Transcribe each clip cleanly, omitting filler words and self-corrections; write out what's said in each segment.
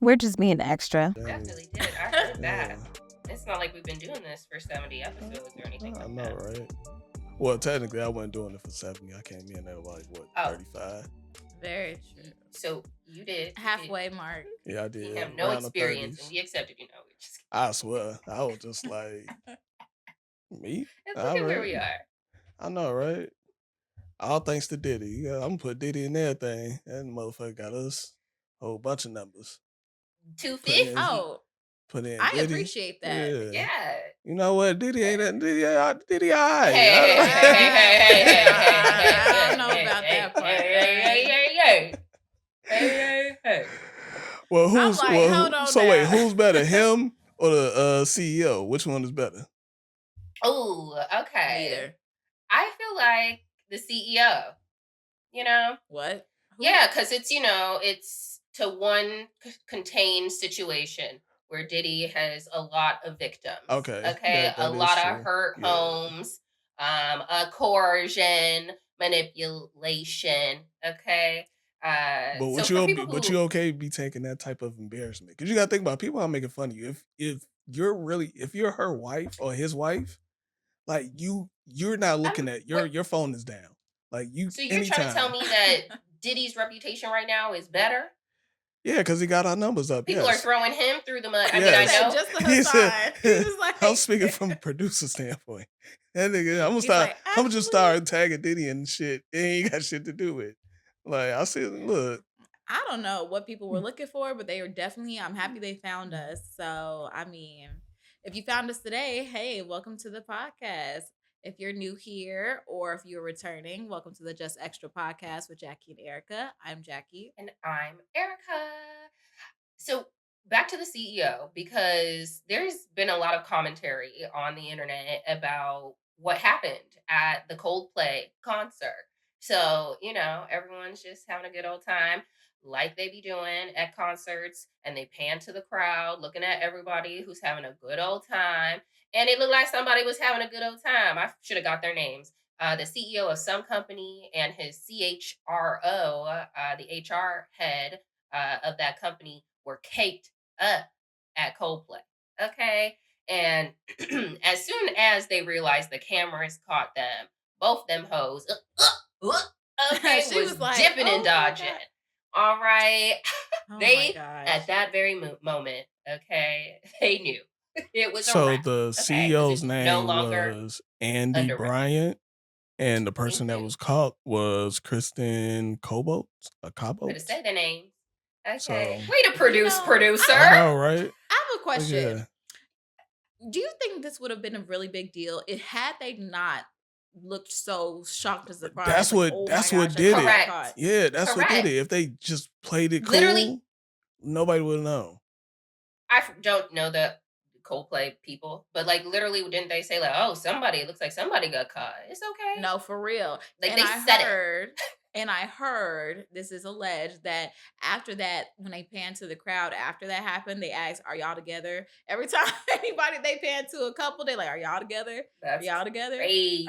We're just being extra. Definitely did. I heard that. It's not like we've been doing this for 70 episodes or anything I like know, that. right? Well, technically, I wasn't doing it for 70. I came in at like, what, 35? Very true. So you did. Halfway mark. Yeah, I did. You have no around the experience, 30s. and we accepted you. Know, just... I swear. I was just like, me? And look at where we are. I know, right? All thanks to Diddy. Yeah, I'm going to put Diddy in everything. That motherfucker got us a whole bunch of numbers. 250. Oh, put in I Diddy. appreciate that. Yeah. You know what? Diddy ain't that. Diddy all right. Hey, I don't know about that part. Hey. Well, who's I'm like, hold on so now. wait, who's better, him or the CEO? Which one is better? Oh, okay. Neither. I feel like the CEO. You know what? Who? Yeah, because it's to one contained situation where Diddy has a lot of victims. Okay. A lot of hurt homes, a coercion, manipulation. Okay. But would you okay be taking that type of embarrassment? Because you gotta think about people are making fun of you. If you're her wife or his wife, like you're not looking at your phone is down. Like you. So you're trying to tell me that Diddy's reputation right now is better? Yeah, because he got our numbers up. People are throwing him through the mud. I mean, I know. Just the Hassan. He was like, I'm speaking from a producer standpoint. That nigga, I'm gonna just start tagging Diddy and shit. It ain't got shit to do with. Like I said, look. I don't know what people were looking for, but they were definitely. I'm happy they found us. So I mean, if you found us today, hey, welcome to the podcast. If you're new here or if you're returning, welcome to the Just Extra podcast with Jackie and Erica. I'm Jackie. And I'm Erica. So back to the CEO, because there's been a lot of commentary on the internet about what happened at the Coldplay concert. So, everyone's just having a good old time like they be doing at concerts, and they pan to the crowd looking at everybody who's having a good old time. And it looked like somebody was having a good old time. I should have got their names. The CEO of some company and his CHRO, the HR head of that company, were caked up at Coldplay. Okay. And as soon as they realized the cameras caught them, both them hoes, okay, she was like, dipping and dodging. All right. They, at that very moment, okay, they knew it was so a wrap. the CEO's name was Andy Bryant, and the person that was caught was Kristen Cobalt. Better say the name. Okay. So, way to producer. I know, right? I have a question. Yeah. Do you think this would have been a really big deal if had they not looked so shocked and surprised? That's what did it. Yeah, that's what did it. If they just played it cool, literally, nobody would know. I don't know the Coldplay people, but like literally, didn't they say like, oh, it looks like somebody got caught? It's okay. No, for real. Like and they said it. And I heard, this is alleged, that after that, when they panned to the crowd, after that happened, they asked, are y'all together? Every time they pan to a couple, they like, are y'all together? That's are y'all together? Crazy.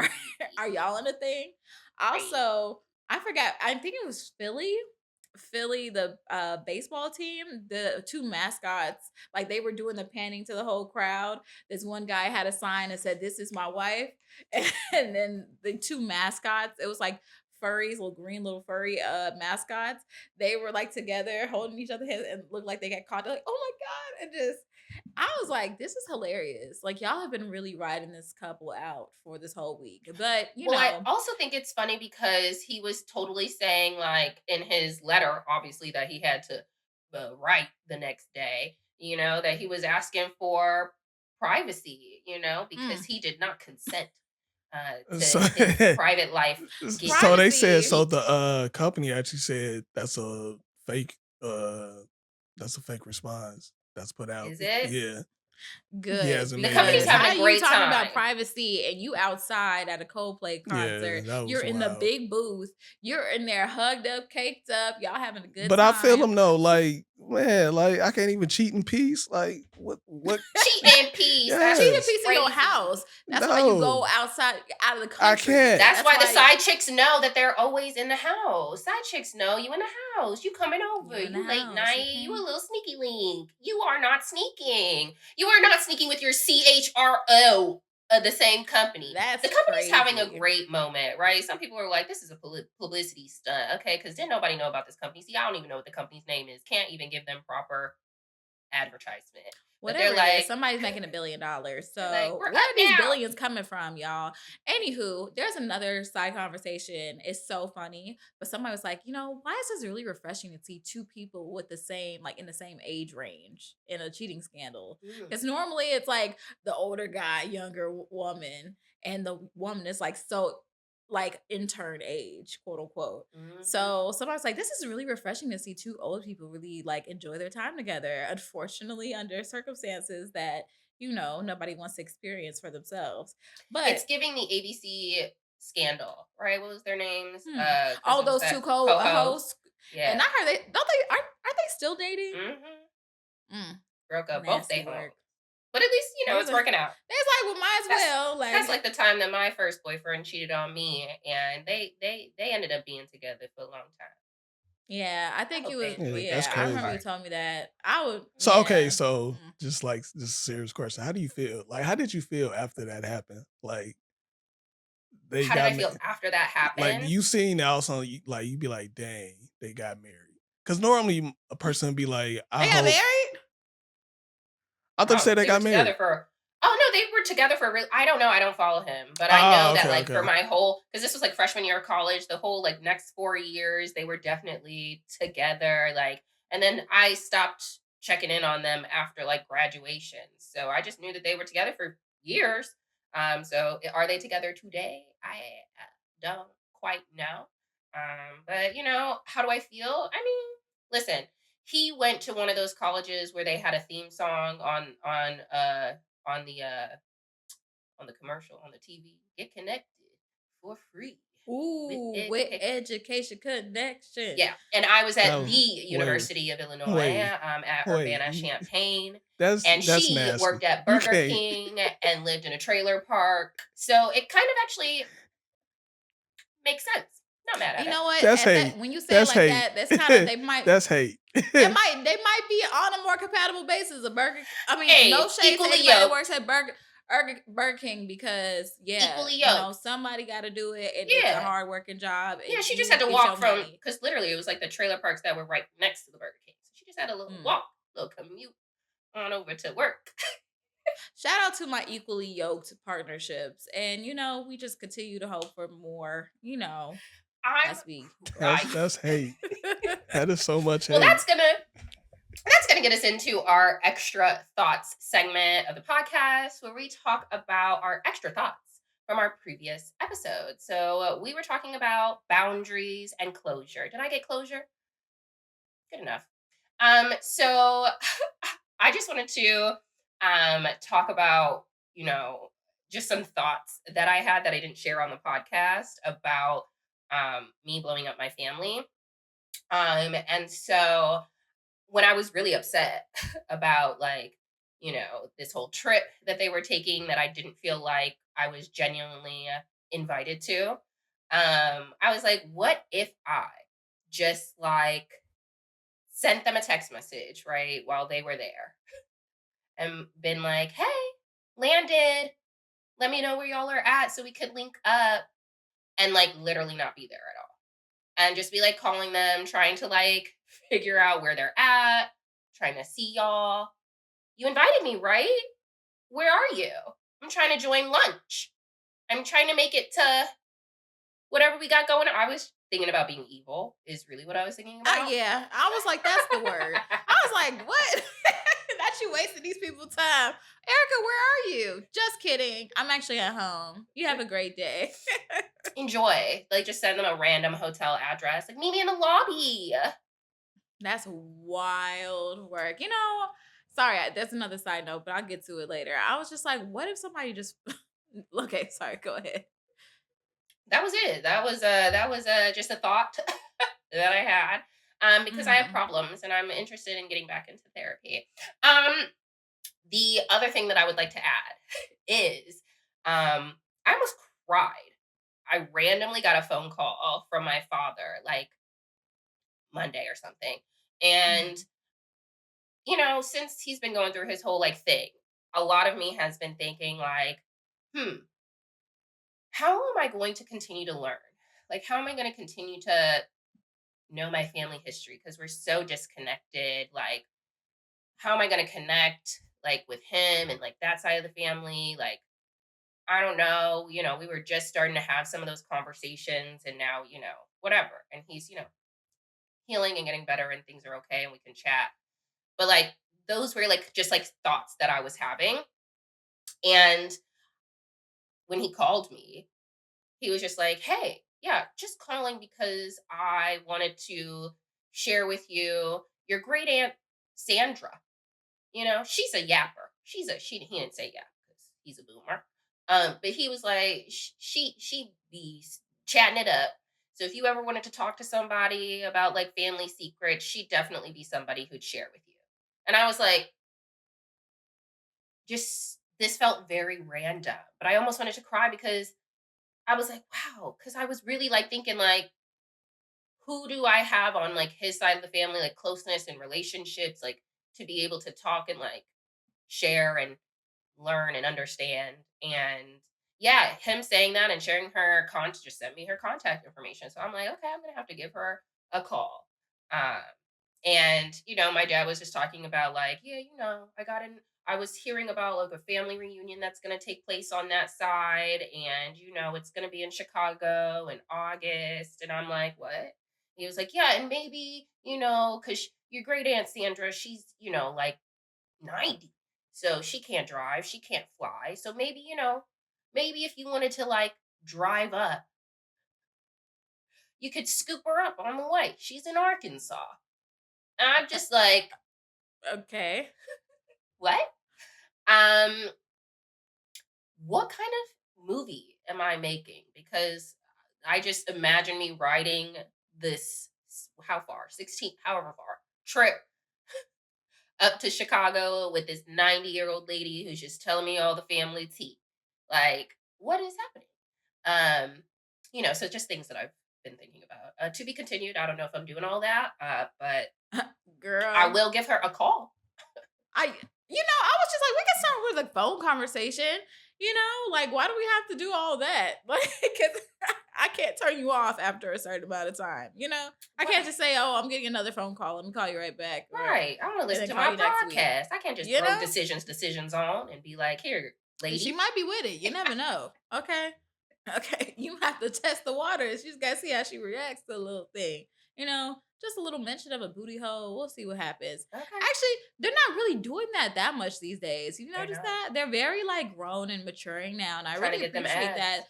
Are y'all in a thing? Also, I forgot, I think it was Philly, the baseball team, the two mascots, like they were doing the panning to the whole crowd. This one guy had a sign that said, "This is my wife," and then the two mascots, it was like furries, little furry mascots. They were like together, holding each other's hands, and looked like they got caught. They're like, "Oh my god!" And just, I was like, "This is hilarious!" Like y'all have been really riding this couple out for this whole week. But I also think it's funny because he was totally saying, like in his letter, obviously that he had to write the next day. That he was asking for privacy. Because he did not consent. To his private life. So they said. So the company actually said that's a fake. That's a fake response that's put out. Is it? Yeah. Yeah, Good, it's The company's amazing. because having how a you great talking about time. privacy and you outside at a Coldplay Yeah, concert, that you're was in the wild. big booth, you're in there hugged up, caked up, y'all having a good But I feel time. him though, like, man, like I can't even cheat in peace. Like, what? Cheating in peace. That's Cheating Yes. piece in your house. crazy. That's why you go No, outside out of the I country. can't. That's That's why the why side chicks know that they're always in the house. Side chicks know you in the house. You coming over. you in the You late house, night. You okay? a little sneaky link. You are not sneaking. You are not sneaking with your CHRO of the same company. The That's company's having a crazy. great moment, right? Some people are like, this is a publicity stunt. Okay, because didn't nobody know about this company. See, I don't even know what the company's name is. Can't even give them proper advertisement. But Whatever it is, somebody's making $1 billion. they're like, So we're where up are these now. billions coming from, y'all? Anywho, there's another side conversation. It's so funny. But somebody was like, why is this really refreshing to see two people with the same, like in the same age range in a cheating scandal? Mm, Because normally it's like the older guy, younger woman, and the woman is like so like intern age, quote unquote. mhm. So somebody's like, this is really refreshing to see two old people really like enjoy their time together. Unfortunately, under circumstances that, nobody wants to experience for themselves. But It's giving the ABC scandal, right? What was their names? Because all it was those two that co-host. hosts, and Yeah. I heard they don't they aren't they still dating? Hmm. Mm, Broke up both nasty they homes. work. But at least, There's it's a working out. there's like, well, might as That's well that's like. like the time that my first boyfriend cheated on me, and they ended up being together for a long time. Yeah, I I think you hope they was. Yeah, enjoyed that's Yeah, their I remember you crazy. part. told me that. I would. So okay, Yeah. so Mm. just a serious question. How do you feel? Like, how did you feel after that happened? Like they How did I got feel after that like happened? you seen the also like you be like, dang, they got married. Because normally a person be like, I They got hope. married. I thought you said they They were got together married. for oh, no, they were together for real I don't know, I don't follow him, but I Ah, know that, okay, like, for okay. my whole because this was, like, freshman year of college, the whole, like, next 4 years, they were definitely together, like and then I stopped checking in on them after, like, graduation, so I just knew that they were together for years. So, are they together today? I, don't quite know. But, how do I feel? I mean, listen, he went to one of those colleges where they had a theme song on the on the commercial on the TV. Get connected for free with Ooh, with education. education connection. Yeah, and I was That at the was wait, University of Illinois wait, at wait. Urbana Champaign, and That's she nasty. worked at You Burger can't. King and lived in a trailer park. So it kind of actually makes sense. Not mad at You it. know what? That's At hate. that, when you say it That's like hate. that, that's kind of they might. That's hate. They might be on a more compatible basis. A Burger. I mean, no Hey, shade to equally anybody that yoked. works at Burger King because yeah, Equally yoked. somebody got to do it, and it's a Yeah. hard working job, Yeah, and she just you had to get walk your from money. because literally it was like the trailer parks that were right next to the Burger King. So she just had a little Mm. walk, little commute on over to work. Shout out to my equally yoked partnerships, and we just continue to hope for more. I'm As we grow. I That's hate. That is so much well hate. that's gonna get us into our extra thoughts segment of the podcast where we talk about our extra thoughts from our previous episode. So we were talking about boundaries and closure. Did I get closure? Good enough. So I just wanted to talk about, just some thoughts that I had that I didn't share on the podcast about me blowing up my family. And so when I was really upset about like, this whole trip that they were taking that I didn't feel like I was genuinely invited to, I was like, what if I just like sent them a text message, right, while they were there and been like, hey, landed. Let me know where y'all are at so we could link up and like literally not be there at all. And just be like calling them, trying to like figure out where they're at, trying to see y'all. You invited me, right? Where are you? I'm trying to join lunch. I'm trying to make it to whatever we got going on. I was thinking about being evil, is really what I was thinking about. Yeah, I was like, that's the word. I was like, what? That you wasting these people's time. Erica, where are you? Just kidding. I'm actually at home. You have a great day. Enjoy. Like, just send them a random hotel address. Like, meet me in the lobby. That's wild work. Sorry, that's another side note, but I'll get to it later. I was just like, what if somebody just okay, sorry, go ahead. That was it. That was just a thought that I had, because I have Mhm. problems and I'm interested in getting back into therapy. Um, the other thing that I would like to add is, I almost cried. I randomly got a phone call from my father, like Monday or something, and Mhm. since he's been going through his whole like thing, a lot of me has been thinking like, hmm, how am I going to continue to learn? Like, how am I going to continue to know my family history because we're so disconnected? Like, how am I going to connect like with him and like that side of the family? Like, I don't know. We were just starting to have some of those conversations, and now whatever. And he's healing and getting better, and things are okay, and we can chat. But like those were like just like thoughts that I was having, and when he called me, he was just like, "Hey, yeah, just calling because I wanted to share with you your great aunt Sandra. She's a yapper. He didn't say yeah because he's a boomer. But he was like, she be chatting it up. So if you ever wanted to talk to somebody about like family secrets, she'd definitely be somebody who'd share with you." And I was like, just this felt very random, but I almost wanted to cry because I was like, wow, because I was really like thinking like, who do I have on like his side of the family, like closeness and relationships, like to be able to talk and like share and learn and understand. And yeah, him saying that and sharing her just sent me her contact information. So I'm like, okay, I'm gonna have to give her a call. Um, and my dad was just talking about like, yeah, I was hearing about like a family reunion that's gonna take place on that side, and it's gonna be in Chicago in August. And I'm like, what? He was like, yeah, and maybe, because your great aunt Sandra, she's, like 90. So she can't drive, she can't fly. So maybe, maybe if you wanted to like drive up, you could scoop her up on the way. She's in Arkansas. And I'm just like, Okay. what? What kind of movie am I making? Because I just imagine me riding this how far? 16, however far trip up to Chicago with this 90-year-old lady who's just telling me all the family tea. Like, what is happening? So just things that I've been thinking about. To be continued. I don't know if I'm doing all that, but I Girl. will give her a call. I was just like, we can start with a phone conversation. Like, why do we have to do all that? Like, 'cause I can't turn you off after a certain amount of time. I can't Right. just say, oh, I'm getting another phone call. Let me call you right back, or Right. I want to and listen then to call my you next week. podcast. I can't just You throw know, decisions on and be like, here, she lady. might be with it. You never know. Okay. Okay. You have to test the waters. You just gotta see how she reacts to a little thing. Just a little mention of a booty hole. We'll see what happens. Okay. Actually, they're not really doing that much these days. You They're notice not that? They're very like grown and maturing now. And I trying to really get them appreciate that. ads.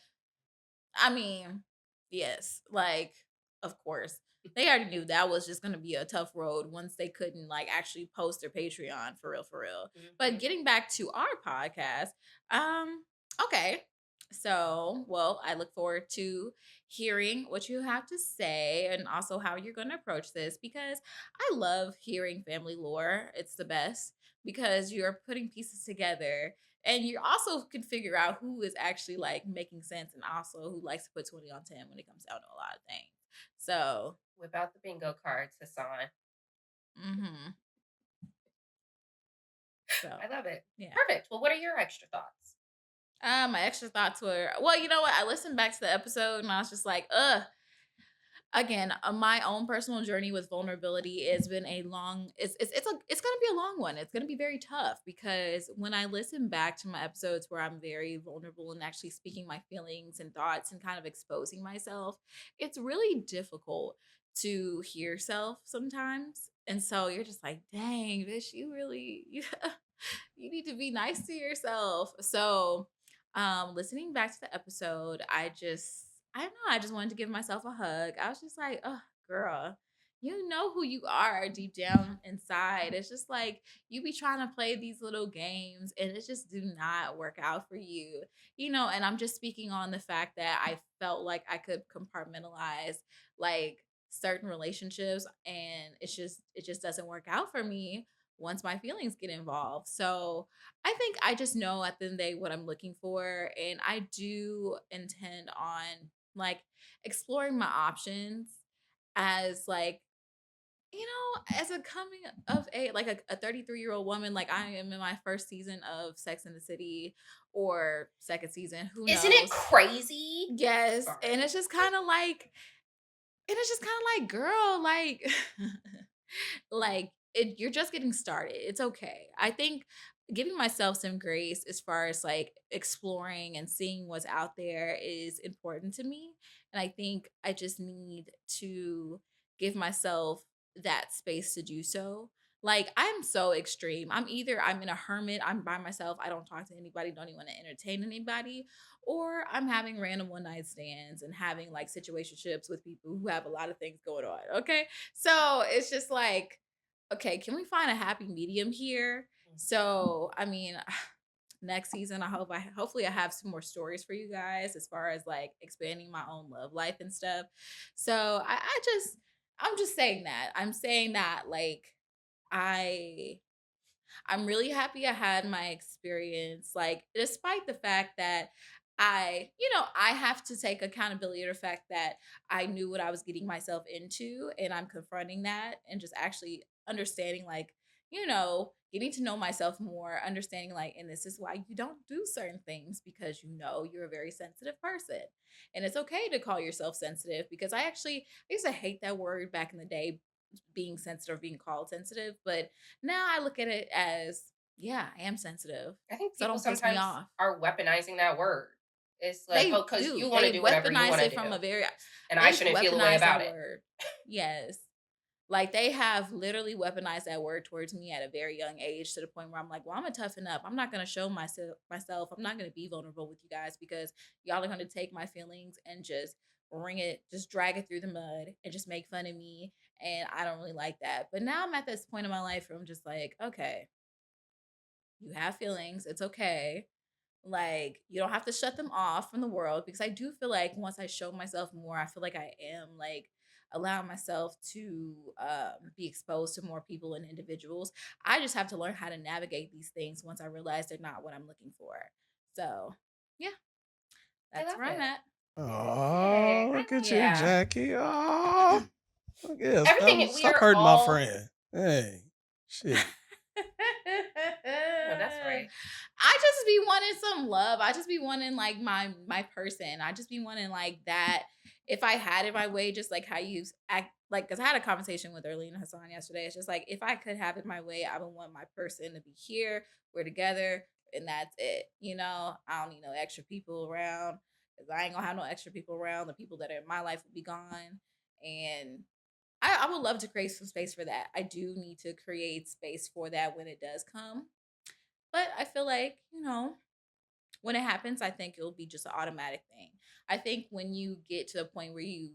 I mean, yes, like, of course. They already knew that was just gonna be a tough road once they couldn't like actually post their Patreon for real, for real. But Hmm. getting back to our podcast, um, okay. So, well, I look forward to hearing what you have to say and also how you're going to approach this because I love hearing family lore. It's the best because you're putting pieces together and you also can figure out who is actually like making sense and also who likes to put 20 on 10 when it comes down to a lot of things. So, Whip out the bingo cards, Hassan. mhm. So, I love it. yeah. Perfect. Well, what are your extra thoughts? My extra thoughts were, well, you know what? I listened back to the episode and I was just like, ugh. Again, my own personal journey with vulnerability has been a long. It's gonna be a long one. It's gonna be very tough because when I listen back to my episodes where I'm very vulnerable and actually speaking my feelings and thoughts and kind of exposing myself, it's really difficult to hear yourself sometimes. And so you're just like, dang, bitch, you really you need to be nice to yourself. So, listening back to the episode, I don't know, I just wanted to give myself a hug. I was just like, oh, girl. you know who you are deep down inside. It's just like you be trying to play these little games and it just do not work out for you. And I'm just speaking on the fact that I felt like I could compartmentalize like certain relationships, and it just doesn't work out for me once my feelings get involved. So I think I just know at the end of the day what I'm looking for, and I do intend on like exploring my options as like as a coming of age, like a 33-year-old woman, like I am in my first season of Sex in the City or second season, who Isn't it knows? crazy? Yes. And Sorry. it's just kind of like, girl, like, you're just getting started. It's okay. I think giving myself some grace as far as like exploring and seeing what's out there is important to me. And I think I just need to give myself that space to do so. Like, I'm so extreme. I'm in a hermit, I'm by myself, I don't talk to anybody, don't even want to entertain anybody, or I'm having random one night stands and having like situationships with people who have a lot of things going on. Okay. So it's just like, okay, can we find a happy medium here? So, I mean, next season, hopefully I have some more stories for you guys as far as like expanding my own love life and stuff. So I'm just saying that. I'm saying that like I I'm really happy I had my experience, like, despite the fact that I have to take accountability of the fact that I knew what I was getting myself into, and I'm confronting that and just actually understanding, like, getting to know myself more, understanding, like, and this is why you don't do certain things because you're a very sensitive person. And it's okay to call yourself sensitive because I used to hate that word back in the day, being sensitive, being called sensitive, but now I look at it as, yeah, I am sensitive. I think So people don't piss me sometimes off. are weaponizing that word. It's like, oh, They because do. you want to They do whatever you weaponize want to it from do, a very and I they've shouldn't feel a way weaponized about that it. word. Yes. Like they have literally weaponized that word towards me at a very young age to the point where I'm like, well, I'm gonna toughen up. I'm not gonna show myself. I'm not gonna be vulnerable with you guys because y'all are gonna take my feelings and just drag it through the mud and just make fun of me. And I don't really like that. But now I'm at this point in my life where I'm just like, okay, you have feelings. It's okay. Like, you don't have to shut them off from the world because I do feel like once I show myself more, I feel like I am like allowing myself to be exposed to more people and individuals. I just have to learn how to navigate these things once I realize they're not what I'm looking for. So, yeah, I that's love where I'm it. at. Hey, Oh, I look at you, yeah. Jackie. Oh, yeah, Everything we stop are hurting my all. friend. Hey, shit. No, that's right. I just be wanting some love. I just be wanting like my person. I just be wanting like that. If I had it my way, just like how you act, like, because I had a conversation with Erlene Hassan yesterday. It's just like if I could have it my way, I would want my person to be here. We're together, and that's it. I don't need no extra people around because I ain't gonna have no extra people around. The people that are in my life will be gone, and I would love to create some space for that. I do need to create space for that when it does come. But I feel like, when it happens, I think it'll be just an automatic thing. I think when you get to the point where you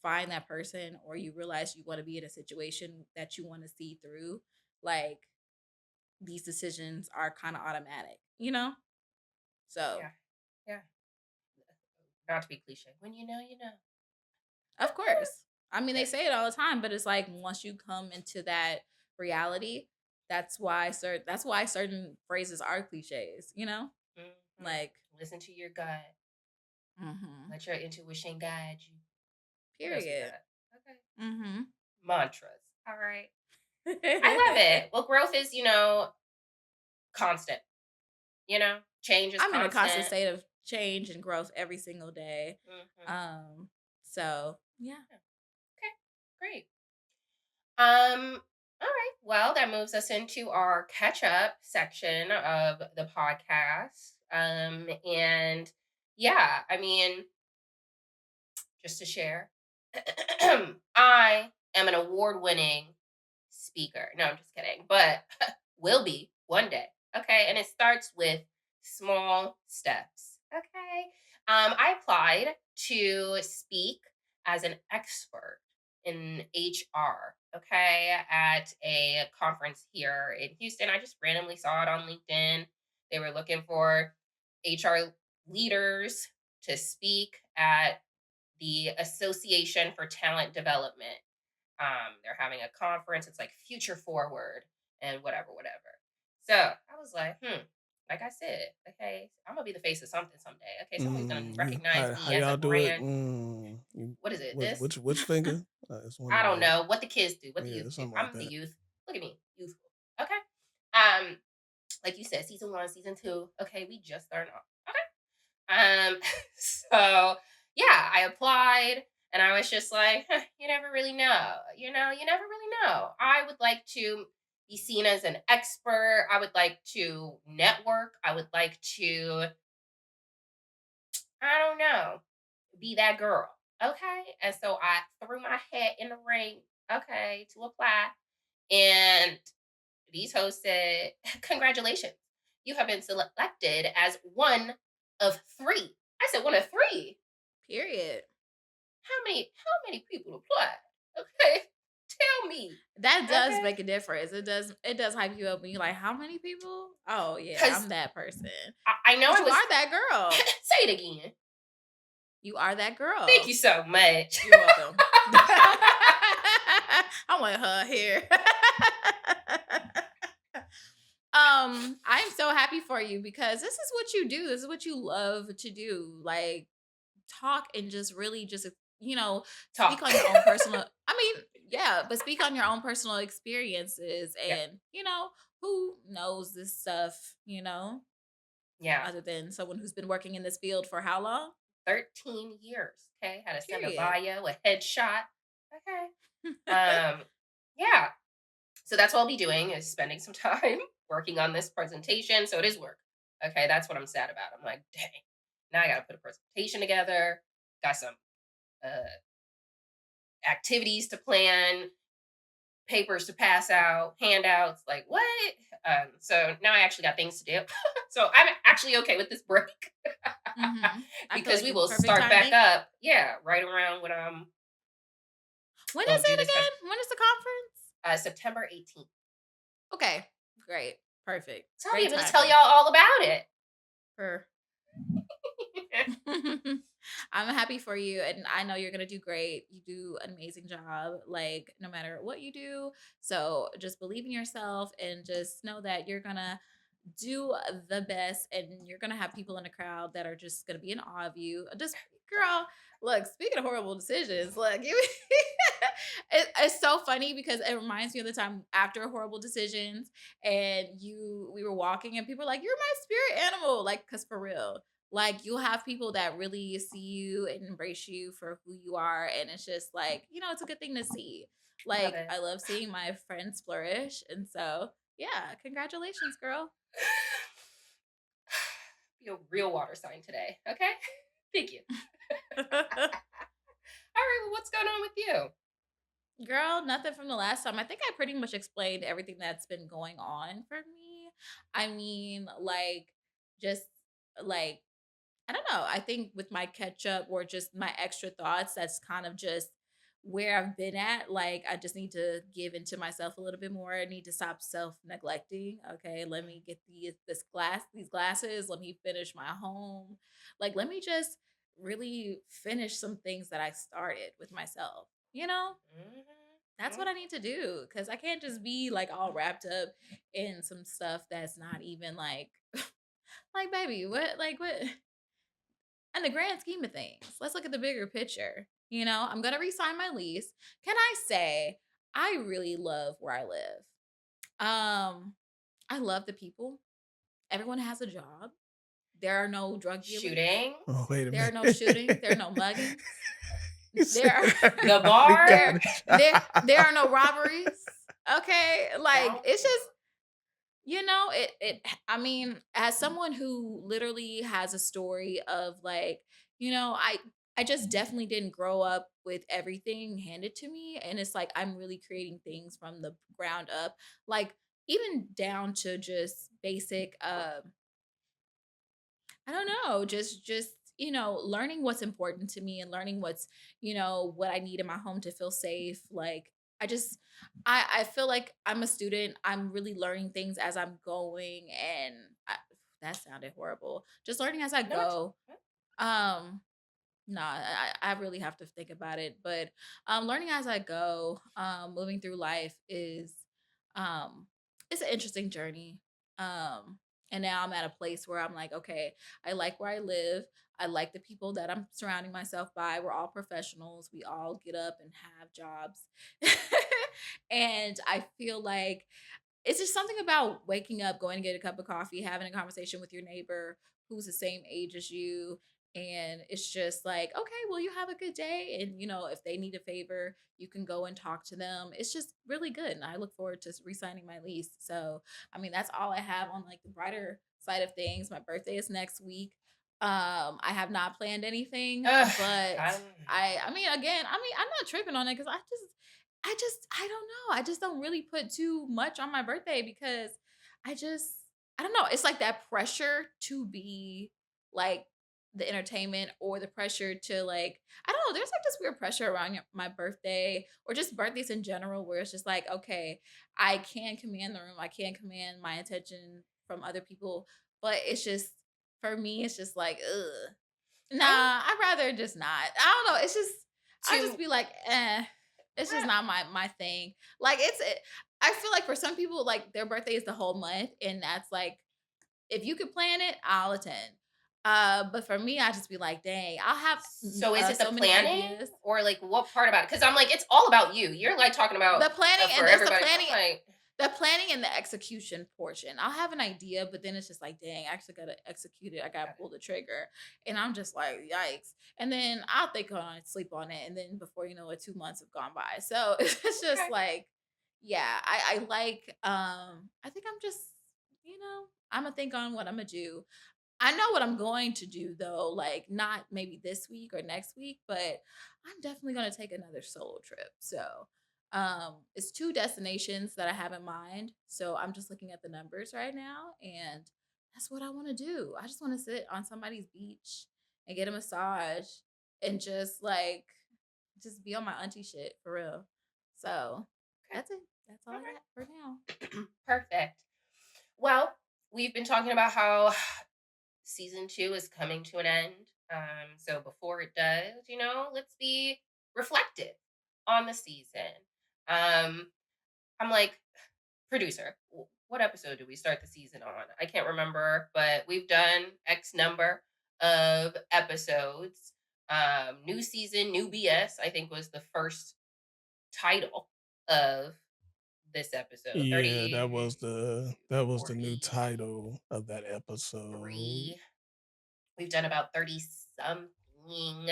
find that person or you realize you want to be in a situation that you want to see through, like these decisions are kind of automatic? So, Yeah, yeah. Not to be cliche. When you know, you know. of course. I mean, they Yes. say it all the time, but it's like once you come into that reality, that's why certain phrases are cliches? Mhm. Like, Listen to your gut. mhm. Let your intuition guide you. What else we Period. got? Okay. Mhm. Mantras. All right. I love it. Well, growth is, constant. Change is I'm in a constant constant. state of change and growth every single day. Hmm. So yeah. Yeah. Okay. Great. All right. Well, that moves us into our catch up section of the podcast. And yeah, I mean, just to share, I am an award winning speaker. No, I'm just kidding, but will be one day. Okay. And it starts with small steps. Okay. I applied to speak as an expert. in HR, okay, at a conference here in Houston. I just randomly saw it on LinkedIn. They were looking for HR leaders to speak at the Association for Talent Development. They're having a conference. It's like Future Forward and whatever, whatever. So I was like, like I said, okay, I'm gonna be the face of something someday. Okay, someone's gonna recognize How me as a y'all do it? brand. What is it? This? Which finger? It's one I of don't the know what the kids do, what the yeah, youth do. something like I'm the that. youth. Look at me, youthful. Okay. Um, like you said, season one, season two. Okay, we just started off. So yeah, I applied and I was just like, "Huh, you never really know. You never really know. I would like to be seen as an expert. I would like to network. I would like to, I don't know, be that girl. Okay. And so I threw my hat in the ring, okay, to apply. And these hosts said, congratulations. You have been selected as one of three. I said, one of three. Period. How many people applied? Okay. Tell me. That does Okay. make a difference. It does hype you up when you're like, how many people? Oh yeah, I'm Because that person. I know But I you was are that girl. say it again. You are that Thank girl. you so much. You're welcome. I want her here. I'm so happy for you because this is what you do. This is what you love to do. Like talk and just really just speak Talk. on your own personal yeah, but speak on your own personal experiences Yeah. and who knows this stuff, Yeah. other than someone who's been working in this field for how long? 13 years. Okay. Had to send a Period. bio, a headshot. Okay. Um, yeah. So that's what I'll be doing is spending some time working on this presentation. So it is work. Okay, that's what I'm sad about. I'm like, dang, now I gotta put a presentation together, got some uh activities to plan, papers to pass out, handouts, like what? So now I actually got things to do. So I'm actually okay with this break I feel because like we it was will perfect start back timing. up, yeah, right around when I'm When is gonna do it this again? When is the conference? September 18th. Okay, great, perfect, So I'll be great able to tell y'all timing. all about it. For I'm happy for you, and I know you're gonna do great. You do an amazing job, like no matter what you do. So just believe in yourself, and just know that you're gonna do the best, and you're gonna have people in the crowd that are just gonna be in awe of you. Just girl, look. Speaking of horrible decisions, look, it's so funny because it reminds me of the time after horrible decisions, and we were walking, and people were like, "You're my spirit animal," like, cause for real. Like you'll have people that really see you and embrace you for who you are, and it's just like it's a good thing to see. Love Like it. I love seeing my friends flourish, and so yeah, congratulations, girl. Be a real water sign today. Okay. Thank you. All right. Well, what's going on with you? Girl, nothing from the last time. I think I pretty much explained everything that's been going on for me. I mean, like, just like, I don't know. I think with my catch up or just my extra thoughts, that's kind of just where I've been at. Like, I just need to give into myself a little bit more. I need to stop self neglecting. Okay, let me get these glasses. Let me finish my home. Like, let me just really finish some things that I started with myself. That's what I need to do because I can't just be like all wrapped up in some stuff that's not even like baby, what in the grand scheme of things, let's look at the bigger picture. I'm gonna resign my lease. Can I say I really love where I live? I love the people. Everyone has a job. There are no drug dealers. Shooting. Oh, wait a There are minute. no shootings. There are no muggings. You There said are The everybody got bar. a there job. are no robberies. Okay, like Don't it's care. just I mean, as someone who literally has a story of I just definitely didn't grow up with everything handed to me, and it's like I'm really creating things from the ground up. Like even down to just basic I don't know, just learning what's important to me and learning what I need in my home to feel safe. Like, I just, I feel like I'm a student. I'm really learning things as I'm going. And that sounded horrible. Just learning as I No, it's go. Um, no, I really have to think about it. But learning as I go, moving through life is um it's an interesting journey. Um and now I'm at a place where I'm like, okay, I like where I live. I like the people that I'm surrounding myself by. We're all professionals. We all get up and have jobs. And I feel like it's just something about waking up, going to get a cup of coffee, having a conversation with your neighbor who's the same age as you. And it's just like, okay, well, you have a good day. And, if they need a favor, you can go and talk to them. It's just really good. And I look forward to re signing my lease. So, I mean, that's all I have on like the brighter side of things. My birthday is next week. I have not planned anything, ugh, but I'm I'm not tripping on it because I don't know. I just don't really put too much on my birthday because I just, I don't know. It's like that pressure to be like the entertainment or the pressure to like, I don't know. There's like this weird pressure around my birthday or just birthdays in general where it's just like, okay, I can command the room. I can command my attention from other people. But it's just, for me, it's just like, ugh. Nah, I'm I'd rather just not. I don't know. It's just, I'll just too be like, eh. It's just not my thing. Like I feel like for some people, like their birthday is the whole month, and that's like if you could plan it, I'll attend. But for me, I just be like, dang, I'll have so is it the so many planning ideas. or like what part about it? Because I'm like, it's all about you. You're like talking about The planning for and it's everybody. I'm like, the planning and the execution portion. I'll have an idea, but then it's just like, dang, I actually gotta execute it. I gotta got pull the trigger. And I'm just like, yikes. And then I'll think on it, sleep on it, and then before you know it, 2 months have gone by. So it's just okay. like, yeah, I like I think I'm just, I'm gonna think on what I'm gonna do. I know what I'm going to do though, like not maybe this week or next week, but I'm definitely going to take another solo trip. So, it's two destinations that I have in mind. So, I'm just looking at the numbers right now and that's what I want to do. I just want to sit on somebody's beach and get a massage and just be on my auntie shit for real. So, Okay. that's it. That's all All I got for now. right. Perfect. Well, we've been talking about how season 2 is coming to an end. So before it does, let's be reflective on the season. Um, I'm like, producer, what episode did we start the season on? I can't remember, but we've done X number of episodes. New season, new BS, I think was the first title of this episode. Yeah, 30, that was the new 43. title of that episode. We've done about 30 something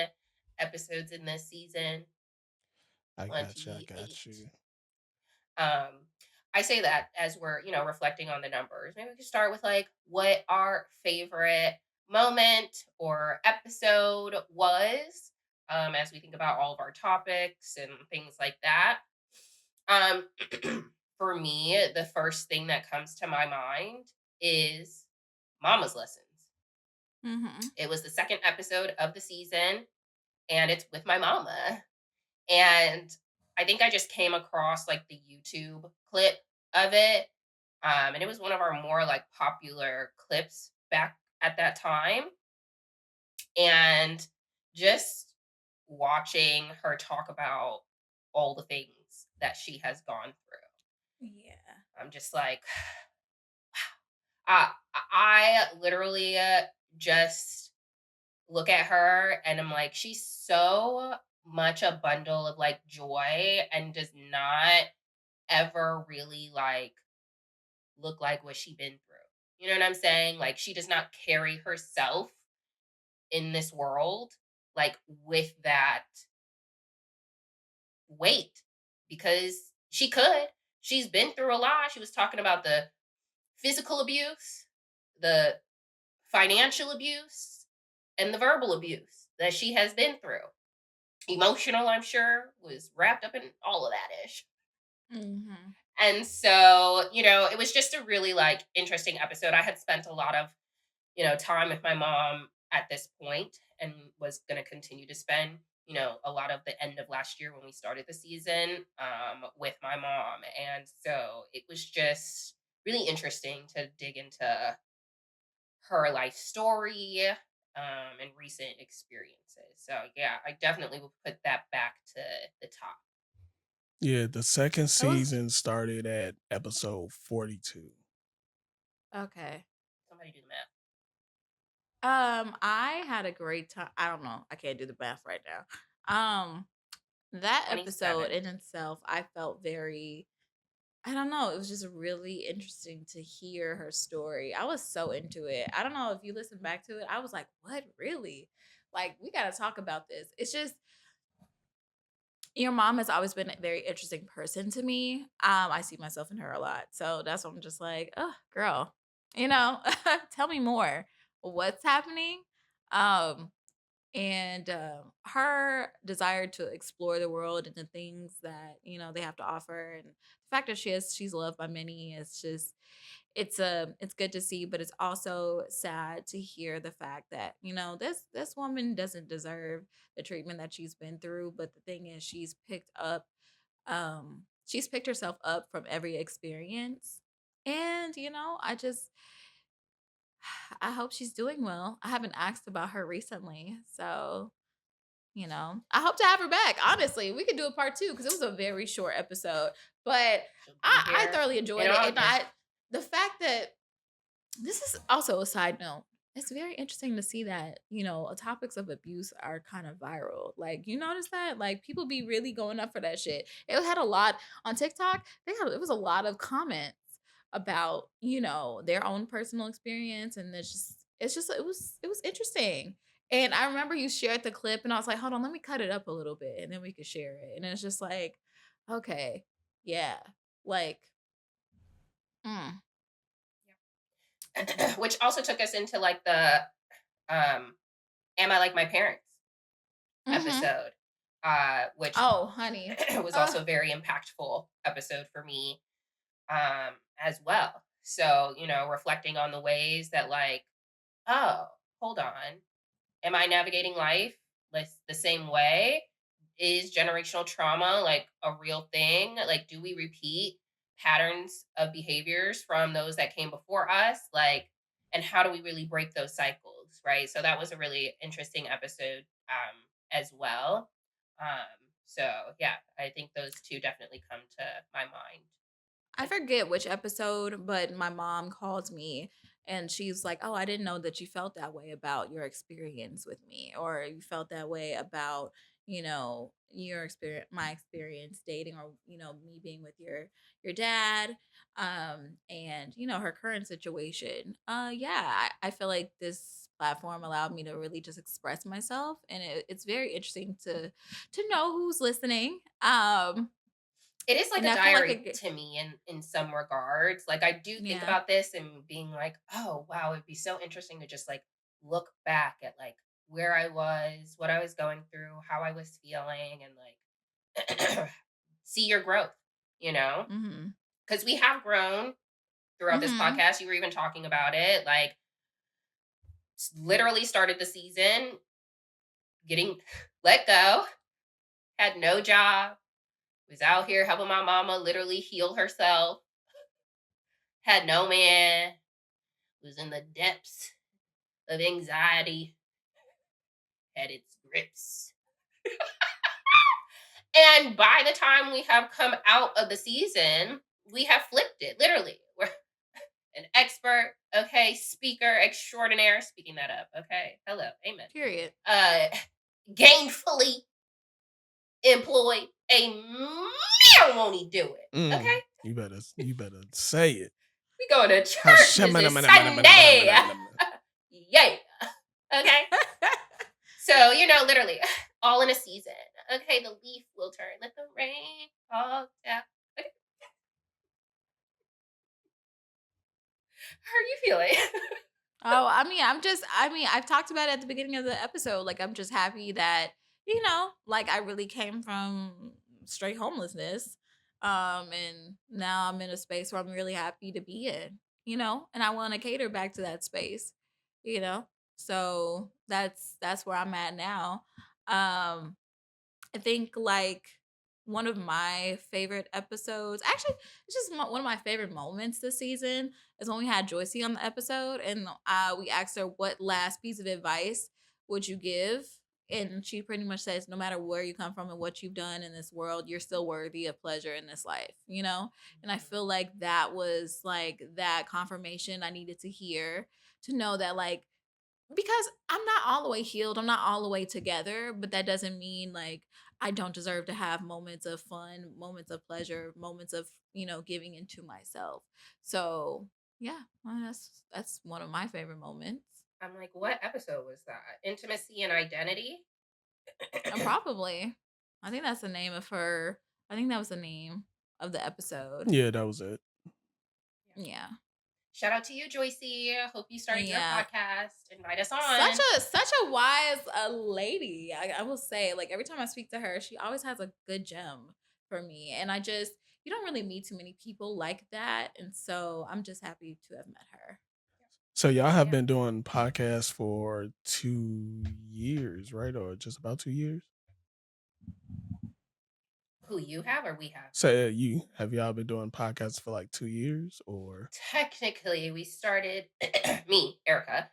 episodes in this season. I got you. I got 28. you. Um, I say that as we're, reflecting on the numbers. Maybe we can start with like what our favorite moment or episode was, as we think about all of our topics and things like that. Um, for me, the first thing that comes to my mind is Mama's Lessons. Mhm. It was the second episode of the season, and it's with my mama. And I think I just came across like the YouTube clip of it. And it was one of our more like popular clips back at that time. And just watching her talk about all the things that she has gone through. Yeah. I'm just like, I literally just look at her and I'm like, she's so much a bundle of like joy and does not ever really like look like what she been through. You know what I'm saying? Like she does not carry herself in this world like with that weight because she could. She's been through a lot. She was talking about the physical abuse, the financial abuse, and the verbal abuse that she has been through. Emotional, I'm sure, was wrapped up in all of that ish. Mhm. And so, it was just a really like interesting episode. I had spent a lot of, time with my mom at this point and was going to continue to spend, a lot of the end of last year when we started the season with my mom. And so it was just really interesting to dig into her life story and recent experiences. So yeah, I definitely will put that back to the top. Yeah, the second It was season started at episode 42. okay. Somebody do the math. I had a great time. I don't know. I can't do the math right now. That episode 27. in itself, I felt very, I don't know, it was just really interesting to hear her story. I was so into it. I don't know if you listen back to it. I was like, what really? Like, we got to talk about this. It's just, your mom has always been a very interesting person to me. I see myself in her a lot. So that's why I'm just like, oh, girl, you know, tell me more. What's happening? Um, and her desire to explore the world and the things that they have to offer, and the fact that she's loved by many, is just, it's good to see, but it's also sad to hear the fact that this woman doesn't deserve the treatment that she's been through. But the thing is, she's picked herself up from every experience. And I just, I hope she's doing well. I haven't asked about her recently, so I hope to have her back. Honestly, we could do a part two because it was a very short episode, but She'll be I here thoroughly in enjoyed it. And August. the fact that, this is also a side note. It's very interesting to see that, topics of abuse are kind of viral. Like, you notice that? Like, people be really going up for that shit. It had a lot on TikTok. It was a lot of comments about, their own personal experience. And it was interesting. And I remember you shared the clip and I was like, hold on, let me cut it up a little bit and then we could share it. And it's just like, okay, yeah. Like, mm, Yeah. Which also took us into like the um Am I Like My Parents mm-hmm. episode, which Oh, honey. was also a very impactful episode for me as well. So, reflecting on the ways that, like, oh, hold on, am I navigating life like the same way? Is generational trauma like a real thing? Like, do we repeat patterns of behaviors from those that came before us? Like, and how do we really break those cycles? Right. So that was a really interesting episode as well. So yeah, I think those two definitely come to my mind. I forget which episode, but my mom called me and she's like, "Oh, I didn't know that you felt that way about your experience with me, or you felt that way about, your experience, my experience dating, or me being with your dad, and her current situation." Yeah, I feel like this platform allowed me to really just express myself, and it's very interesting to know who's listening. It is like And a I feel like diary to me in some regards. Like, I do think yeah. about this and being like, "Oh, wow, it'd be so interesting to just, like, look back at, like, where I was, what I was going through, how I was feeling, and, like, see your growth," you know? Mhm. Because we have grown throughout this Mhm. podcast. You were even talking about it, like, literally started the season getting let go, had no job, was out here helping my mama literally heal herself, had no man, was in the depths of anxiety, had its grips. And by the time we have come out of the season, we have flipped it, literally. We're an expert, okay, speaker extraordinaire, speaking that up, okay? Hello, amen. Period. Uh, gainfully employed, a man won't he do it, okay? You better say it. We going to church this Sunday. Hashamanamanamanamanamanamanamanam. Yeah, okay? So, literally, all in a season. Okay, the leaf will turn. Let the rain fall down. Okay, how are you feeling? Oh, I've talked about it at the beginning of the episode. Like, I'm just happy that, like, I really came from straight homelessness. And now I'm in a space where I'm really happy to be in, and I want to cater back to that space, you know? So that's where I'm at now. Um I think like one of my favorite episodes, actually, it's just one of my favorite moments this season is when we had Joycey on the episode and we asked her what last piece of advice would you give, and she pretty much says no matter where you come from and what you've done in this world, you're still worthy of pleasure in this life, you know. And I feel like that was like that confirmation I needed to hear, to know that like, because I'm not all the way healed, I'm not all the way together, but that doesn't mean like I don't deserve to have moments of fun, moments of pleasure, moments of, giving into myself. So, yeah, well, that's one of my favorite moments. I'm like, what episode was that? Intimacy and identity? And probably, I think that's the name of her. I think that was the name of the episode. Yeah, that was it. Yeah. Shout out to you, Joycey. Hope you started your Yeah. podcast. Invite us Such on. a wise lady. I will say, like every time I speak to her, she always has a good gem for me, and I just, you don't really meet too many people like that, and so I'm just happy to have met her. So y'all have Yeah. been doing podcasts for 2 years, right? Or just about 2 years? Who you have or we have? So y'all been doing podcasts for like 2 years or? Technically, we started me, Erica,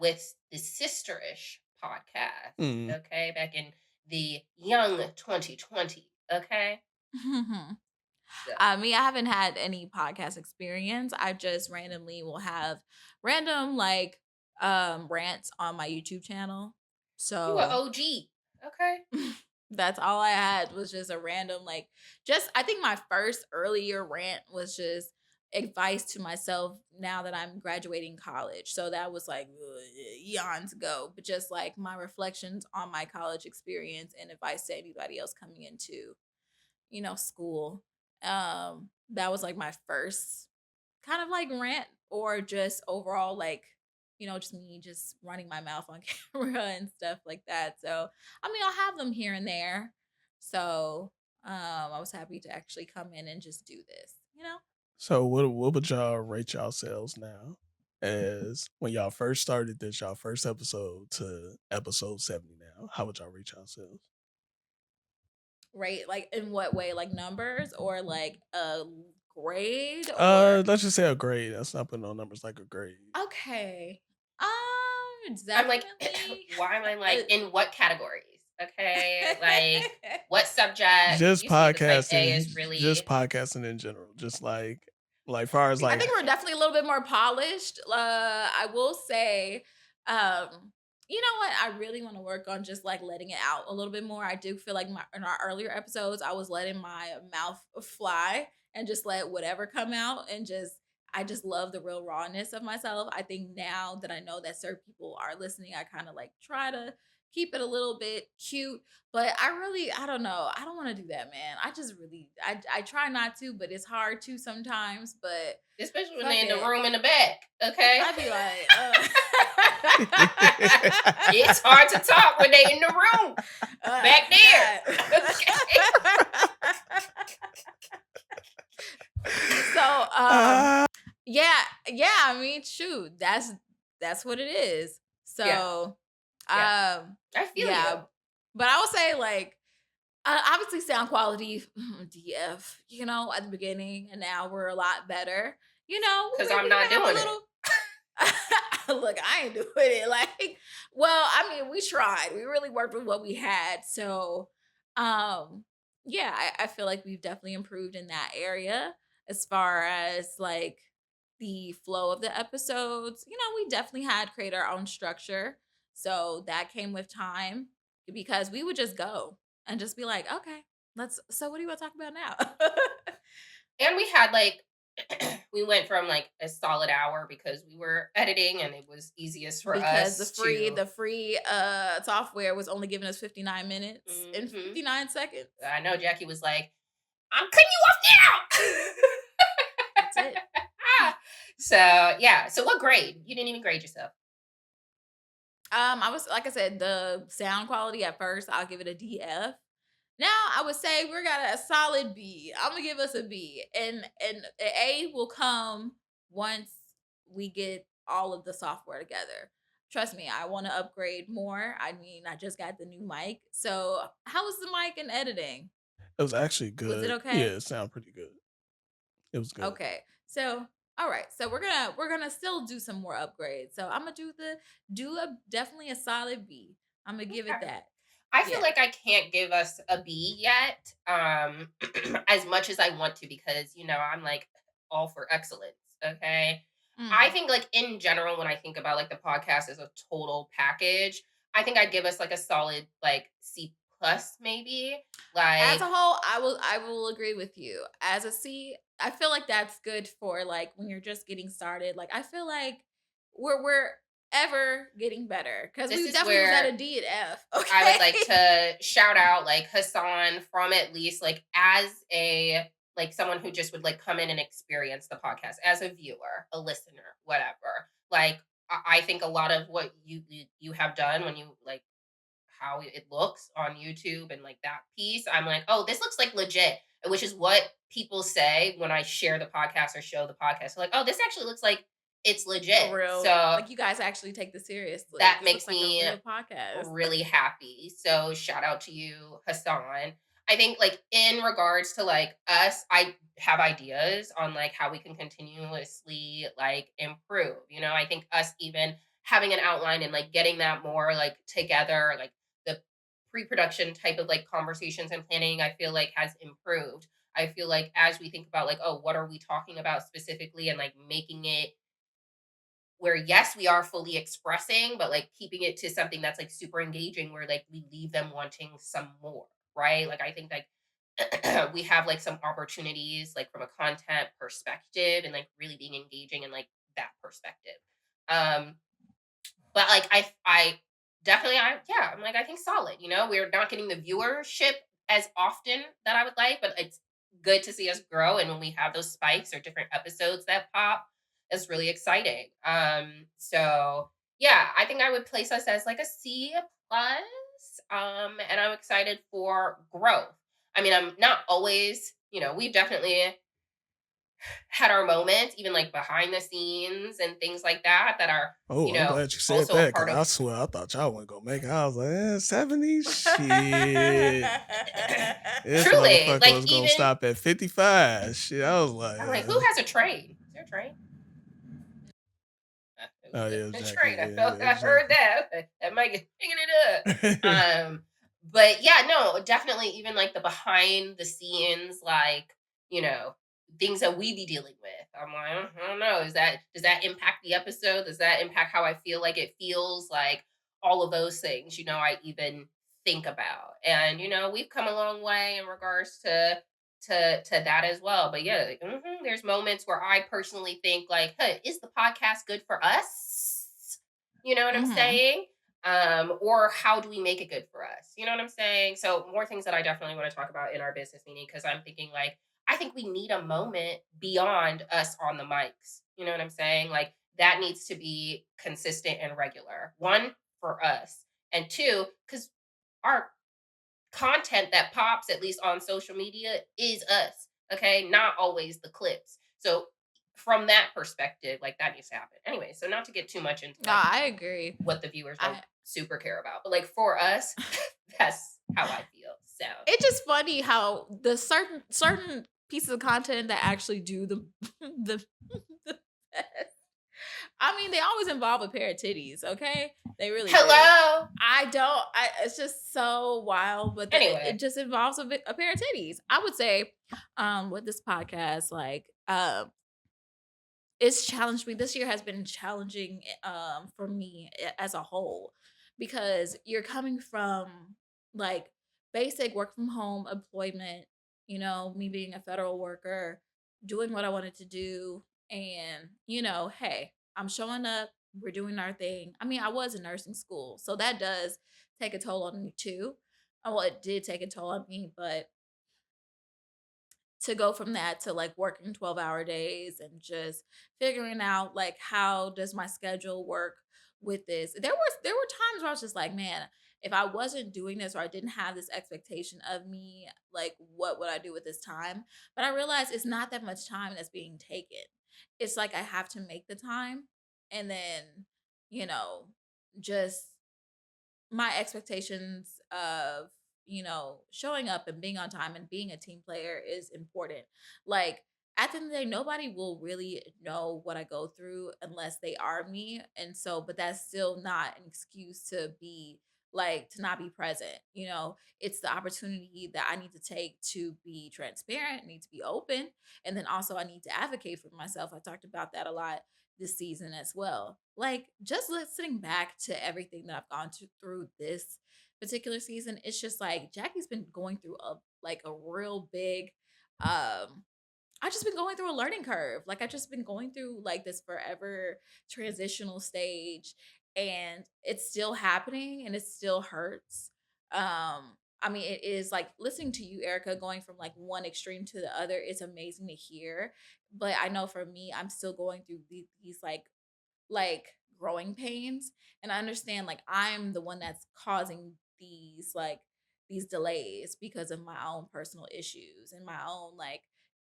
with the Sisterish podcast. Mm. Okay, back in the young 2020. Okay, so Me, I haven't had any podcast experience. I just randomly will have random like rants on my YouTube channel. you are So OG. Okay, that's all I had, was just a random like, just I think my first earlier rant was just advice to myself now that I'm graduating college. So that was like eons ago, but just like my reflections on my college experience and advice to anybody else coming into, school. That was like my first kind of like rant, or just overall like, just me just running my mouth on camera and stuff like that. So I mean, I'll have them here and there. So I was happy to actually come in and just do this. So what would y'all rate yourselves now as when y'all first started this, y'all first episode to episode 70 now? How would y'all rate yourselves? Right, like in what way, like numbers or like a grade or Let's just say a grade. That's not putting on numbers, like a grade. okay. I'm like, Definitely. why am I uh, like in what categories? Okay, like what subject? Just You see, the type A podcasting, is just really. podcasting in general. Just like far as I like think we're definitely a little bit more polished. I will say, you know what? I really want to work on just like letting it out a little bit more. I do feel like in our earlier episodes, I was letting my mouth fly and just let whatever come out, and just I just love the real rawness of myself. I think now that I know that certain people are listening, I kind of like try to keep it a little bit cute, but I don't know. I don't want to do that, man. I just really, I try not to, but it's hard to sometimes. But Especially when fuck they're in the it. room in the back, okay? I'd be like, It's hard to talk when they in the room back there. so, uh, yeah, yeah. I mean, shoot, that's what it is. Yeah, So, yeah. um, I feel you. yeah. But I would say like, obviously sound quality DF, at the beginning, and now we're a lot better. Because We I'm can not have a doing it. little. Look, I ain't doing it. Like, well, I mean, we tried. We really worked with what we had. So, um, yeah, I feel like we've definitely improved in that area as far as like the flow of the episodes. We definitely had create our own structure. So that came with time, because we would just go and just be like, okay, so what do you want to talk about now? And we had like, we went from like a solid hour because we were editing and it was easiest for Because us to. the free software was only giving us 59 minutes and Mhm. 59 seconds. I know Jackie was like, I'm cutting you off That's it. now. So, yeah. So, what grade? You didn't even grade yourself. I was, like I said, the sound quality at first, I'll give it a DF. Now I would say we're got a solid B. I'm gonna give us a B, and a will come once we get all of the software together. trust me, I want to upgrade more. I mean, I just got the new mic. So, how was the mic in editing? It was actually Was it good. Yeah, okay? it sounded pretty good. It was good. Okay. So, all right. So we're gonna still do some more upgrades. So I'm gonna do a definitely a solid B. I'm gonna give it Okay. that. I feel Yeah. like I can't give us a B yet, as much as I want to because, I'm like all for excellence. Okay. I Mm. think like in general, when I think about like the podcast as a total package, I think I'd give us like a solid like C plus maybe. As a Like whole, I will agree with you. As a C, I feel like that's good for like when you're just getting started. Like I feel like we're ever getting better because this we is definitely was at where a D and F. I would Okay. like to shout out like Hassan from at least like as a like someone who just would like come in and experience the podcast as a viewer, a listener, whatever. Like I think a lot of what you have done when you like how it looks on YouTube and like that piece, I'm like, oh, this looks like legit, which is what people say when I share the podcast or show the podcast. They're like, oh, this actually looks like it's For legit. real. So Like you guys actually take this seriously. that This looks makes like a me real podcast. really happy. So shout out to you, Hassan. I think like in regards to like us, I have ideas on like how we can continuously like improve. I think us even having an outline and like getting that more like together, like the pre-production type of like conversations and planning, I feel like has improved. I feel like as we think about like, oh, what are we talking about specifically and like making it where yes we are fully expressing but like keeping it to something that's like super engaging where like we leave them wanting some more, right? Like I think like we have like some opportunities like from a content perspective and like really being engaging in like that perspective. um but like I definitely I'm like I think solid. We're not getting the viewership as often that I would like, but it's good to see us grow. And when we have those spikes or different episodes that pop, it's really exciting. So yeah, I think I would place us as like a C plus. And I'm excited for growth. I mean, I'm not always, we've definitely had our moments, even like behind the scenes and things like that, that are, Oh, I'm glad you said also a that because part of I swear I thought y'all wasn't gonna make it. I was like, 70 shit. This truly, motherfucker like was gonna even stop at 55. Shit, I was like, I'm like, who has a train? Is there a train? It was oh yeah, a exactly, train. I yeah, felt yeah, I heard exactly. that. That might get picking it up. But yeah, no, definitely even like the behind the scenes, like, you know, things that we be dealing with. I'm like, I don't know. Does that impact the episode? Does that impact how I feel like it feels? Like all of those things, I even think about. And we've come a long way in regards to that as well. But yeah, like, there's moments where I personally think like, hey, is the podcast good for us? You know what I'm Mhm. saying? Or how do we make it good for us? You know what I'm saying? So more things that I definitely want to talk about in our business meeting because I'm thinking like I think we need a moment beyond us on the mics. You know what I'm saying? Like that needs to be consistent and regular. One for us, and two, because our content that pops, at least on social media, is us. Okay. Not always the clips. So from that perspective, like that needs to happen. Anyway, so not to get too much into No, like I agree. what the viewers don't I super care about. But like for us, that's how I feel. So it's just funny how the certain pieces of content that actually do the the the best. I mean, they always involve a pair of titties, okay? They really do. hello. I don't. It's just so wild, but it Anyway, just involves a pair of titties. I would say, with this podcast, like, it's challenged me. This year has been challenging, for me as a whole, because you're coming from like basic work from home employment, me being a federal worker, doing what I wanted to do, and hey, I'm showing up. We're doing our thing. I mean, I was in nursing school, so that does take a toll on me too. Well, it did take a toll on me, but to go from that to like working 12-hour days and just figuring out like how does my schedule work with this. There were times where I was just like, man, if I wasn't doing this or I didn't have this expectation of me, like what would I do with this time? But I realized it's not that much time that's being taken. It's like I have to make the time, and then, you know, just my expectations of, showing up and being on time and being a team player is important. Like, at the end of the day, nobody will really know what I go through unless they are me. And so, but that's still not an excuse to be like to not be present. It's the opportunity that I need to take to be transparent, need to be open, and then also I need to advocate for myself. I talked about that a lot this season as well. Like, just listening back to everything that I've gone through this particular season, it's just like Jackie's been going through a real big um I've just been going through a learning curve. Like, I've just been going through like this forever transitional stage, and it's still happening and it still hurts. I mean, it is like listening to you, Erica, going from like one extreme to the other is amazing to hear. But I know for me, I'm still going through these like growing pains, and I understand like I'm the one that's causing these delays because of my own personal issues and my own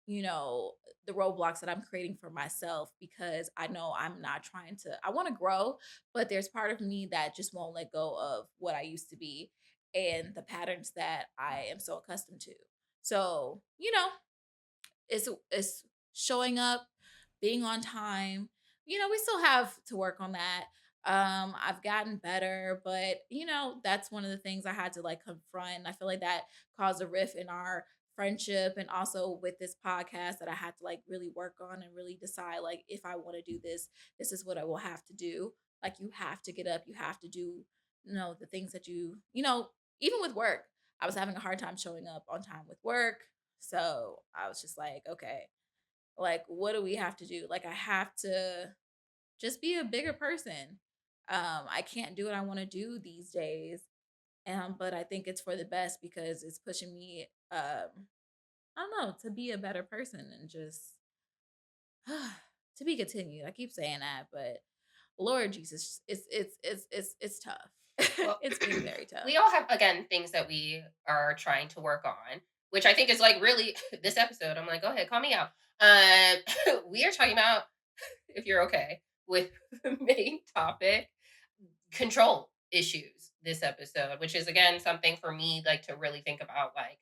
you know the roadblocks that I'm creating for myself, because I know I'm not trying to I want to grow, but there's part of me that just won't let go of what I used to be and the patterns that I am so accustomed to. So, it's showing up, being on time. We still have to work on that. I've gotten better, but that's one of the things I had to like confront. I feel like that caused a rift in our friendship, and also with this podcast that I had to like really work on and really decide like if I want to do this, this is what I will have to do. Like, you have to get up, you have to do the things that even with work. I was having a hard time showing up on time with work, so I was just like, okay, like, what do we have to do? Like, I have to just be a bigger person. I can't do what I want to do these days. But I think it's for the best because it's pushing me, I don't know, to be a better person and just to be continued. I keep saying that, but Lord Jesus, it's tough. Well, It's been very tough. we all have, again, things that we are trying to work on, which I think is like really this episode. I'm like, go ahead, call me out. We are talking about, if you're okay with the main topic, control issues this episode, which is again something for me like to really think about. Like,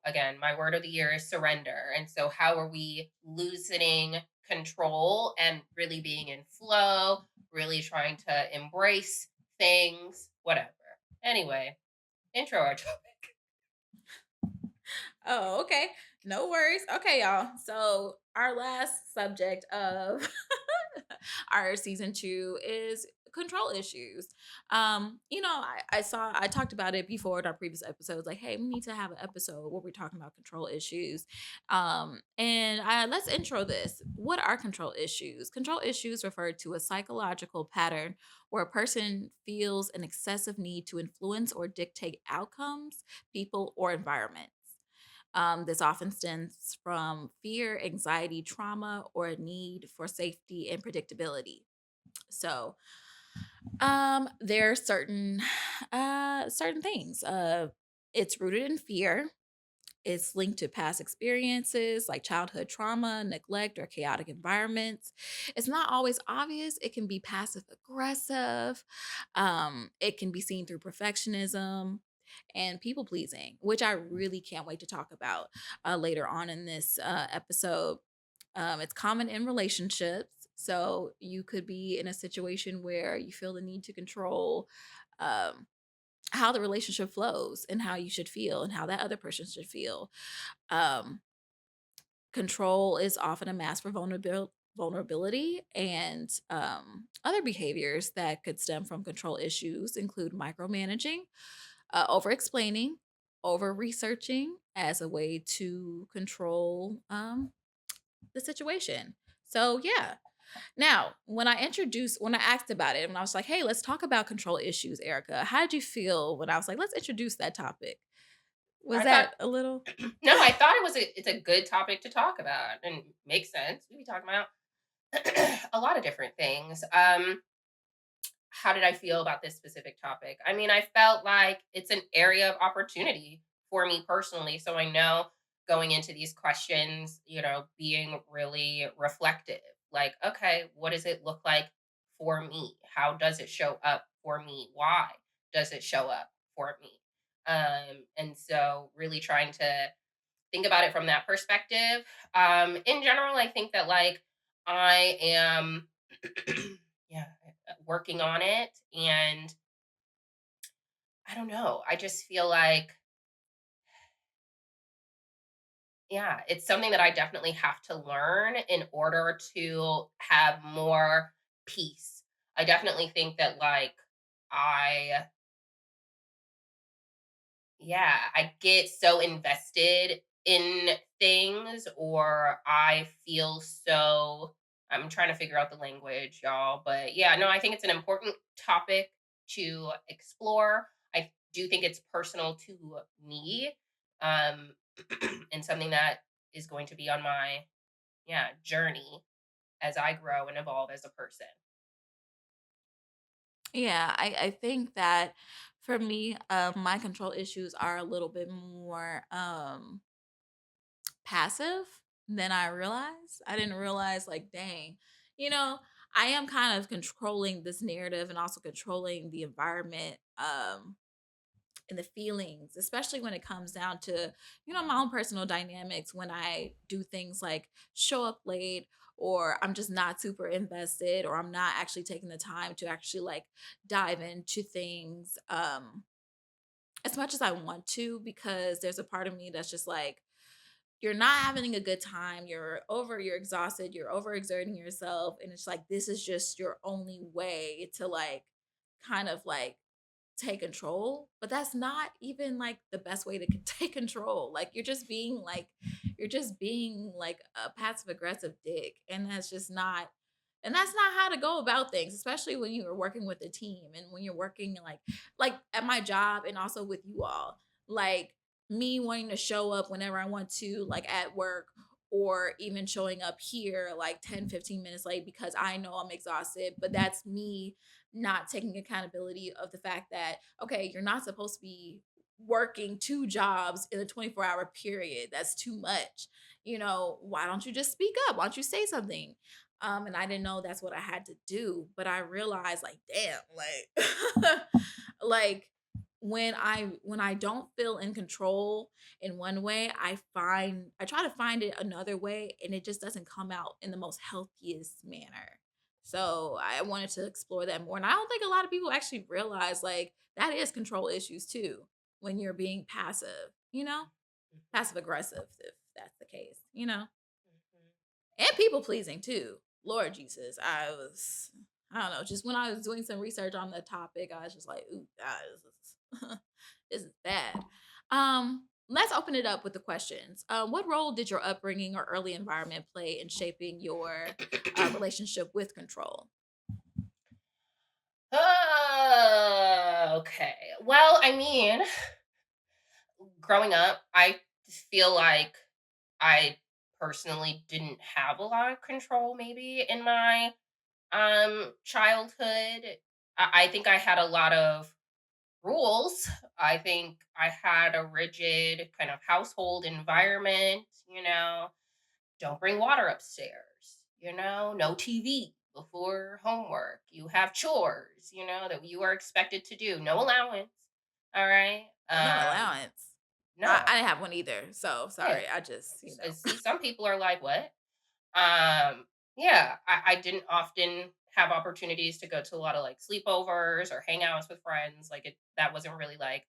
again, my word of the year is surrender. And so how are we loosening control and really being in flow, really trying to embrace things, whatever. Anyway, intro our topic. Oh, okay. No worries. Okay, y'all. So our last subject of our season 2 is control issues. I talked about it before in our previous episodes. Like, hey, we need to have an episode where we're talking about control issues. And let's intro this. What are control issues? Control issues refer to a psychological pattern where a person feels an excessive need to influence or dictate outcomes, people, or environments. This often stems from fear, anxiety, trauma, or a need for safety and predictability. So, there are certain things. It's rooted in fear. It's linked to past experiences like childhood trauma, neglect, or chaotic environments. It's not always obvious. It can be passive aggressive. It can be seen through perfectionism and people pleasing, which I really can't wait to talk about later on in this episode. It's common in relationships. So you could be in a situation where you feel the need to control um, how the relationship flows and how you should feel and how that other person should feel. Um, Control is often a mask for vulnerability, and other behaviors that could stem from control issues include micromanaging, over explaining, over researching as a way to control the situation. So, yeah. Now, when I asked about it, when I was like, hey, let's talk about control issues, Erica, how did you feel when I was like, let's introduce that topic? Was I thought that a little? no, I thought it's a good topic to talk about and makes sense. We be talking about a lot of different things. How did I feel about this specific topic? I mean, I felt like it's an area of opportunity for me personally. So I know going into these questions, being really reflective. Like, okay, what does it look like for me? How does it show up for me? Why does it show up for me? And so really trying to think about it from that perspective. In general, I think that like I am yeah, working on it, and I don't know. I just feel like yeah, it's something that I definitely have to learn in order to have more peace. I definitely think that like I yeah, I get so invested in things, or I feel so I'm trying to figure out the language, y'all, but yeah, no, I think it's an important topic to explore. I do think it's personal to me. Um and something that is going to be on my yeah, journey as I grow and evolve as a person. Yeah, I think that for me, my control issues are a little bit more passive than I realized. I didn't realize, like, dang, you know, I am kind of controlling this narrative and also controlling the environment. And the feelings, especially when it comes down to, my own personal dynamics when I do things like show up late, or I'm just not super invested, or I'm not actually taking the time to actually like dive into things as much as I want to, because there's a part of me that's just like, you're not having a good time, you're exhausted, you're overexerting yourself, and it's like this is just your only way to like kind of like take control, but that's not even like the best way to take control. Like you're just being like a passive aggressive dick, and that's not how to go about things, especially when you are working with a team and when you're working like at my job and also with you all. Like me wanting to show up whenever I want to, like at work, or even showing up here like 10, 15 minutes late because I know I'm exhausted, but that's me not taking accountability of the fact that, okay, you're not supposed to be working two jobs in a 24-hour period. That's too much. Why don't you just speak up? Why don't you say something? And I didn't know that's what I had to do, but I realized, like, damn, like like when I don't feel in control in one way, I try to find it another way, and it just doesn't come out in the most healthiest manner. So I wanted to explore that more. And I don't think a lot of people actually realize like that is control issues too when you're being Mhm, passive aggressive, if that's the case. mhm. And people pleasing too. Lord Jesus, I don't know, just when I was doing some research on the topic, I was just like, ooh, God, this is bad. Let's open it up with the questions. What role did your upbringing or early environment play in shaping your relationship with control? Okay. Well, I mean, growing up, I feel like I personally didn't have a lot of control maybe in my childhood. I think I had a lot of rules. I think I had a rigid kind of household environment, don't bring water upstairs, no TV before homework. You have chores, that you are expected to do. No allowance. All right. Oh, no allowance. I No. didn't have one either. So Yeah. sorry. I just. See, some people are like, what? Um, yeah, I didn't often have opportunities to go to a lot of like sleepovers or hangouts with friends. Like that wasn't really like,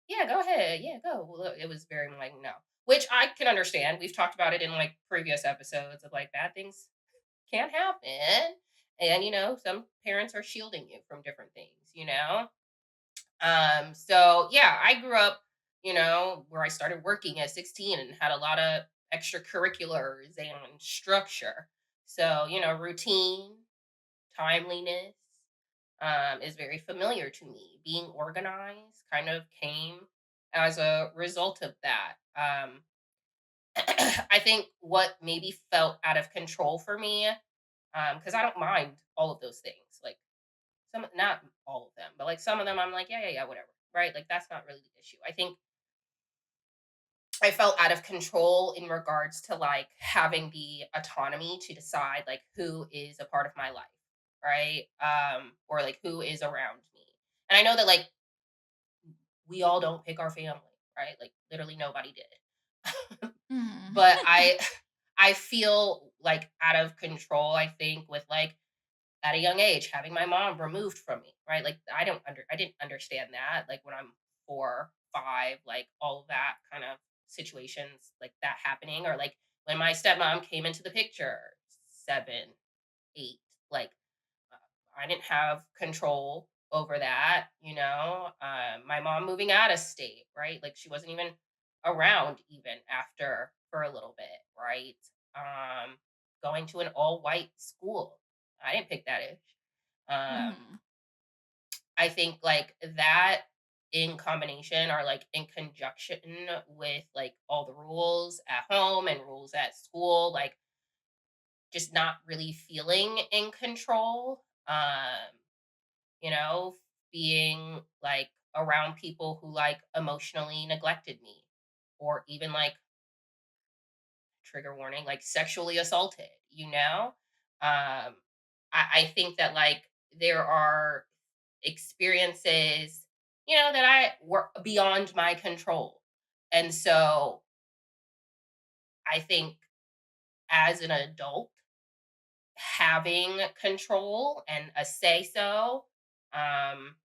yeah, go ahead. Yeah, go. Well, it was very like, no, which I can understand. We've talked about it in like previous episodes of like bad things can happen. And, some parents are shielding you from different things. So yeah, I grew up, where I started working at 16 and had a lot of extracurriculars and structure. So, routine, timeliness, is very familiar to me. Being organized kind of came as a result of that. I think what maybe felt out of control for me, because I don't mind all of those things. Like not all of them, but like some of them, I'm like, yeah, yeah, yeah, whatever, right? Like that's not really the issue. I think I felt out of control in regards to like having the autonomy to decide like who is a part of my life, right? Or like who is around me. And I know that like we all don't pick our family, right? Like literally nobody did. Mhm. But I feel like out of control, I think, with like at a young age having my mom removed from me, right? Like I didn't understand that like when I'm 4, 5, like all of that kind of situations like that happening, or like when my stepmom came into the picture, 7, 8, like uh, I didn't have control over that, you know. My mom moving out of state, right? Like she wasn't even around even after for a little bit, right? Um, Going to an all white school. I didn't pick that age. Mhm. I think like that in combination or like in conjunction with like all the rules at home and rules at school, like just not really feeling in control. You know, being like around people who like emotionally neglected me, or even like trigger warning, like sexually assaulted, you know? I think that like there are experiences, you know, that I were beyond my control. And so I think as an adult, having control and a say so um,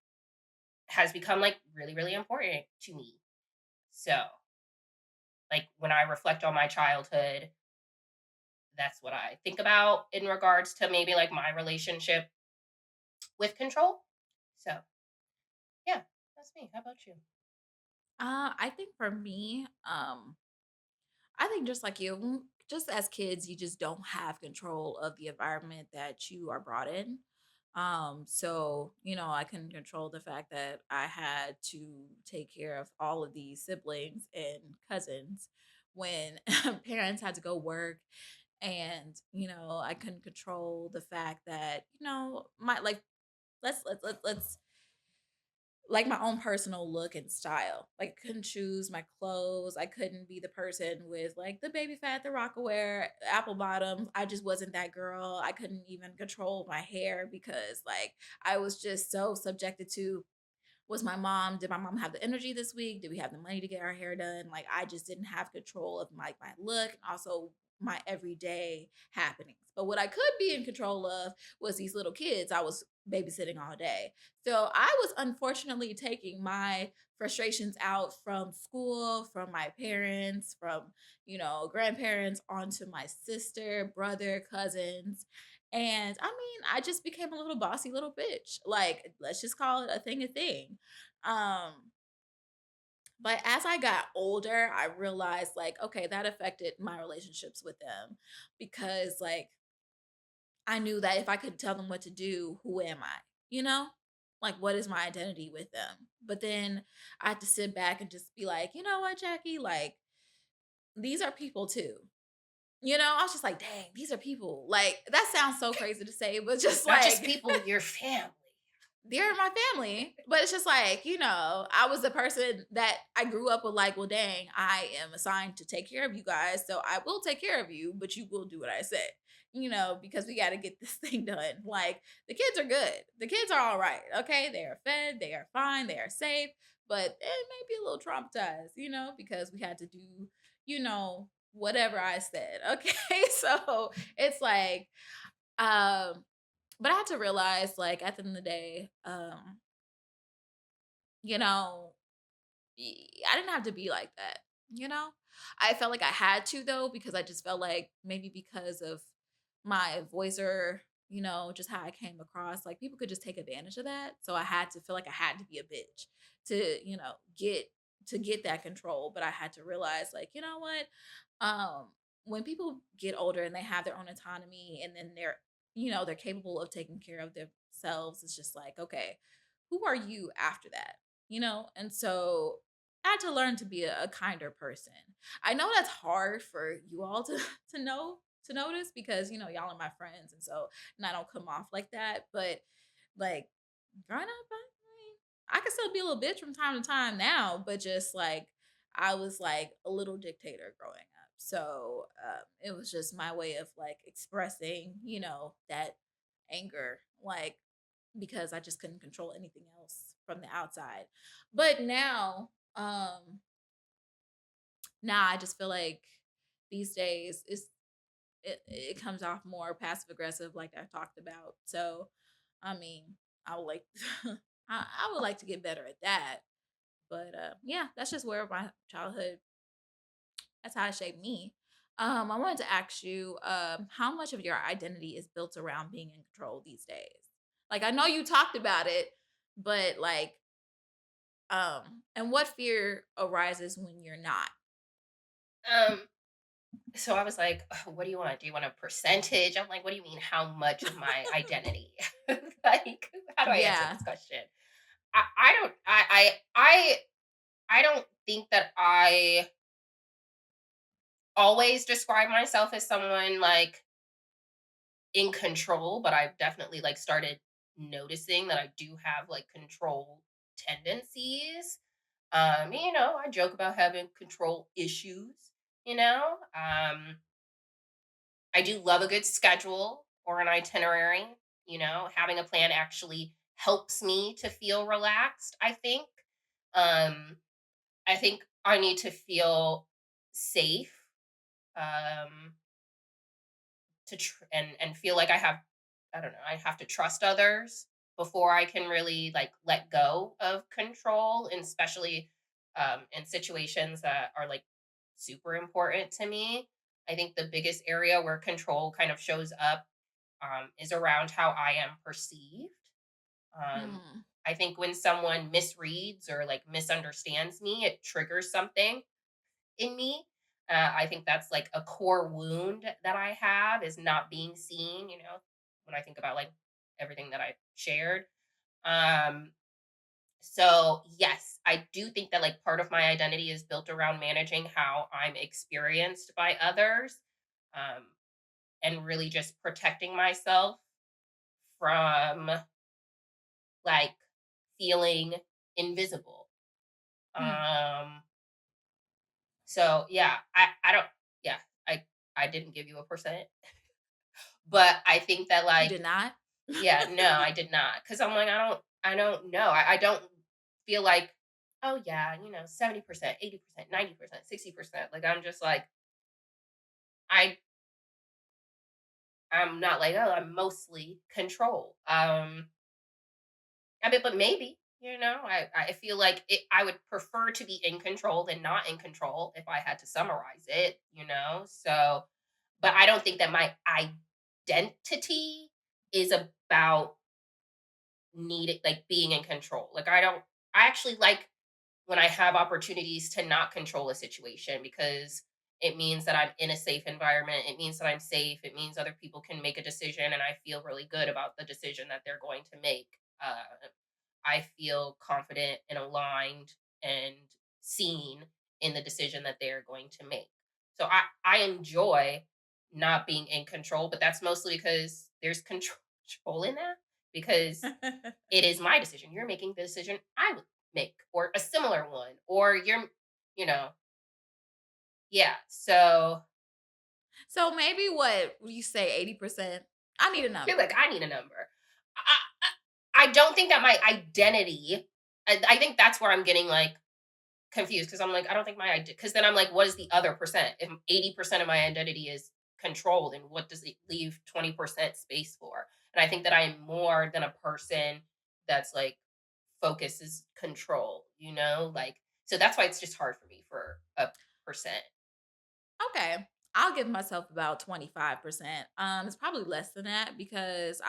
has become like really, really important to me. So, like, when I reflect on my childhood, that's what I think about in regards to maybe like my relationship with control. So, yeah, that's me. How about you? I think for me, I think just like you, just as kids, you just don't have control of the environment that you are brought in. So I can control the fact that I had to take care of all of these siblings and cousins when parents had to go work. And I couldn't control the fact that my like let's like my own personal look and style. Like couldn't choose my clothes. I couldn't be the person with like the baby fat, the Rockaware, apple bottoms. I just wasn't that girl. I couldn't even control my hair because like I was just so subjected to did my mom have the energy this week? Did we have the money to get our hair done? Like I just didn't have control of my look and also my everyday happenings. But what I could be in control of was these little kids I was babysitting all day. So I was unfortunately taking my frustrations out from school, from my parents, from grandparents onto my sister, brother, cousins. And I mean, I just became a little bossy little bitch. Like, let's just call it a thing. Um, but as I got older, I realized like, okay, that affected my relationships with them because like I knew that if I could tell them what to do, who am I? You know? Like what is my identity with them? But then I had to sit back and just be like, you know what, Jackie? Like, these are people too. I was just like, dang, these are people. Like, that sounds so crazy to say, but just Not just like people, your family. they're my family. But it's just like, I was the person that I grew up with, like, well, dang, I am assigned to take care of you guys. So I will take care of you, but you will do what I say, because we got to get this thing done. Like, the kids are good. The kids are all right. Okay. They are fed. They are fine. They are safe. But it may be a little traumatized, because we had to do, whatever I said. Okay. So it's like, um, but I had to realize, like, at the end of the day, you know, I didn't have to be like that, you know? I felt like I had to though, because I just felt like maybe because of my voice or, just how I came across, like people could just take advantage of that. So I had to feel like I had to be a bitch to, get that control. But I had to realize, like, you know what? When people get older and they have their own autonomy and then they're capable of taking care of themselves, it's just like, okay, who are you after that? And so I had to learn to be a kinder person. I know that's hard for you all to to notice because y'all are my friends, and so and I don't come off like that. But like growing up, I can still be a little bitch from time to time now, but just like I was like a little dictator growing up. So it was just my way of like expressing, that anger, like because I just couldn't control anything else from the outside. But now I just feel like these days it comes off more passive aggressive, like I talked about. So, I mean, I would like I would like to get better at that. But yeah, that's just where my childhood, that's how it shaped me. I wanted to ask you, how much of your identity is built around being in control these days? Like I know you talked about it, but like, and what fear arises when you're not? Um, so I was like, "Ugh, what do you want? Do you want a percentage?" I'm like, what do you mean how much of my identity? Like, how do I answer Yeah. this question? I don't I don't think that I always describe myself as someone like in control, but I've definitely like started noticing that I do have like control tendencies. I joke about having control issues, you know. I do love a good schedule or an itinerary, having a plan actually helps me to feel relaxed, I think. Um, I think I need to feel safe. Um, and feel like I don't know, I have to trust others before I can really like let go of control, and especially in situations that are like super important to me. I think the biggest area where control kind of shows up is around how I am perceived. um, Hmm. I think when someone misreads or like misunderstands me, it triggers something in me. I think that's like a core wound that I have, is not being seen, when I think about like everything that I shared. Um, so yes, I do think that like part of my identity is built around managing how I'm experienced by others, um, and really just protecting myself from like feeling invisible. Hmm. Um, so yeah, I don't, yeah, I I didn't give you a percent. But I think that You like, did not? yeah, no, I did not. Cause I'm like, I don't know. I don't feel like, oh yeah, 70%, 80%, 90%, 60%. Like I'm just like, I I'm not like, oh, I'm mostly control. I mean, but maybe, I feel like I would prefer to be in control than not in control if I had to summarize it. So, but I don't think that my identity is about needed like being in control. Like I actually like when I have opportunities to not control a situation, because it means that I'm in a safe environment. It means that I'm safe. It means other people can make a decision and I feel really good about the decision that they're going to make. I feel confident and aligned and seen in the decision that they're going to make. So I enjoy not being in control, but that's mostly because there's control in that, because it is my decision. You're making the decision I would make, or a similar one, or you know, yeah. So So maybe what would you say, 80%? I need a you're like, number. I need a number. I don't think that my identity. I think that's where I'm getting like confused, because I'm like, I don't think my idea. Because then I'm like, what is the other percent? If 80% of my identity is control, then what does it leave 20% space for? And I think that I'm more than a person that's like focuses control, like, so that's why it's just hard for me for a percent. Okay. I'll give myself about 25%. It's probably less than that because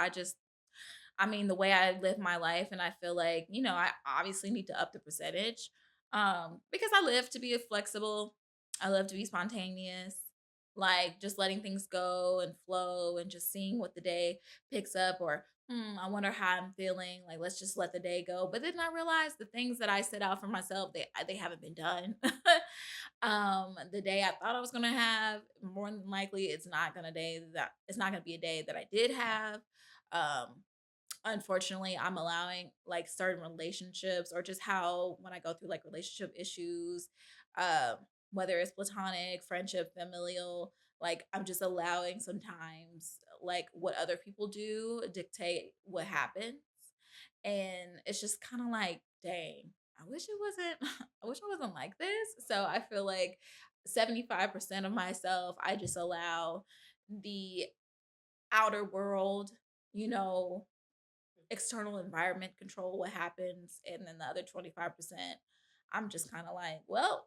I mean, the way I live my life, and I feel like, I obviously need to up the percentage. Because I live to be flexible. I love to be spontaneous, like just letting things go and flow and just seeing what the day picks up, or I wonder how I'm feeling. Like, let's just let the day go. But then I realized the things that I set out for myself, they haven't been done. The day I thought I was gonna have, more than likely it's not gonna be a day that I did have. Um, Unfortunately, I'm allowing like certain relationships, or just how when I go through like relationship issues, um, whether it's platonic, friendship, familial. Like, I'm just allowing sometimes, like, what other people do dictate what happens. And it's just kind of like, dang, I wish it wasn't, I wish I wasn't like this. So I feel like 75% of myself, I just allow the outer world, you know, external environment control what happens. And then the other 25%, I'm just kind of like, well,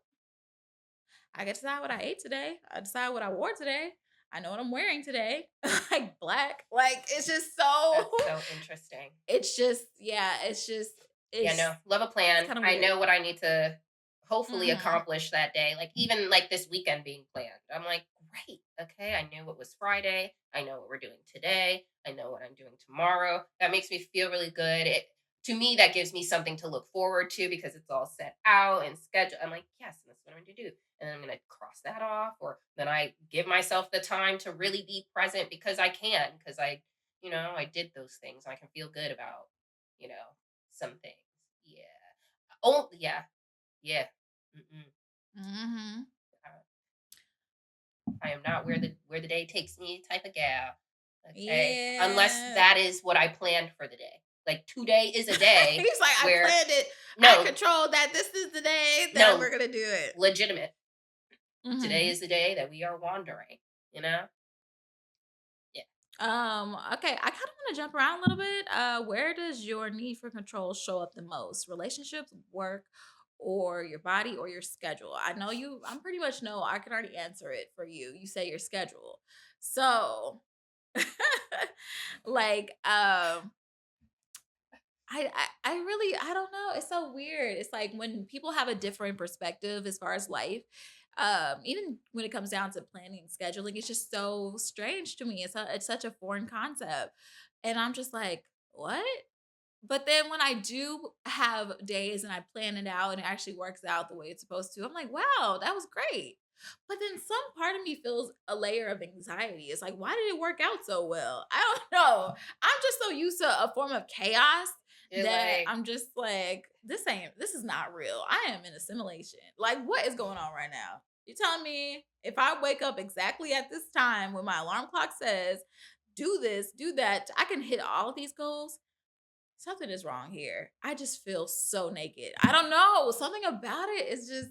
I get to decide what I ate today. I decide what I wore today. I know what I'm wearing today. Like black. Like it's just so That's so interesting. it's just yeah, it's just Yeah, no, love a it's plan. kind of I weird. know what I need to hopefully Mhm. accomplish that day. Like even like this weekend being planned. I'm like, great. Okay, I knew it was Friday. I know what we're doing today. I know what I'm doing tomorrow. That makes me feel really good. It to me that gives me something to look forward to because it's all set out and scheduled. I'm like, yes, that's what I'm going to do. And then I'm going to cross that off or then I give myself the time to really be present because I can because I did those things. I can feel good about, you know, some things. Yeah. Oh, yeah. Yeah. Mm-mm. Mhm. I am not where the day takes me type of gal. Okay. Unless Yeah. that is what I planned for the day. Like today is a day He's like, I where planned it. I no, controlled that this is the day that we're no, gonna do it. legitimate. Today Mhm. is the day that we are wandering, you know? Yeah. Okay, I kind of want to jump around a little bit. Where does your need for control show up the most? Relationships, work, or your body or your schedule? I know you, I'm pretty much know I can already answer it for you. You say your schedule. So like I really I don't know. It's so weird. It's like when people have a different perspective as far as life, even when it comes down to planning and scheduling, it's just so strange to me. It's such a foreign concept. And I'm just like, what? But then when I do have days and I plan it out and it actually works out the way it's supposed to, I'm like, wow, that was great. But then some part of me feels a layer of anxiety. It's like, why did it work out so well? I don't know. I'm just so used to a form of chaos You're that like, I'm just like, this is not real. I am in a simulation. Like, what is going on right now? You telling me if I wake up exactly at this time when my alarm clock says, do this, do that, I can hit all of these goals? Something is wrong here. I just feel so naked. I don't know. Something about it is just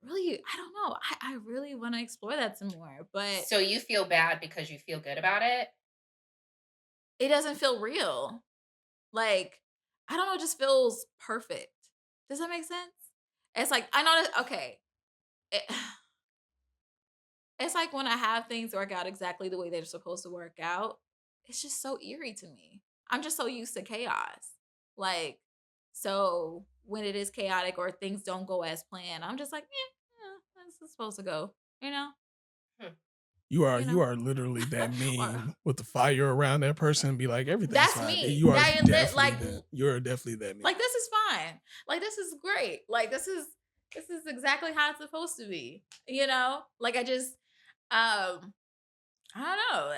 really, I don't know. I really want to explore that some more, but so you feel bad because you feel good about it? it doesn't feel real. Like, I don't know, it just feels perfect. Does that make sense? It's like, I know that, okay. It, it's like when I have things work out exactly the way they're supposed to work out, it's just so eerie to me. I'm just so used to chaos. Like, so when it is chaotic or things don't go as planned, I'm just like, this is supposed to go, you know, Hmm. You are you you know. are literally that Or meme with the fire around that person and be like, everything's that's fine. me. You are That definitely that. You're definitely that meme. like this is fine. Like this is great. Like this is exactly how it's supposed to be. You know? Like I just um I don't know.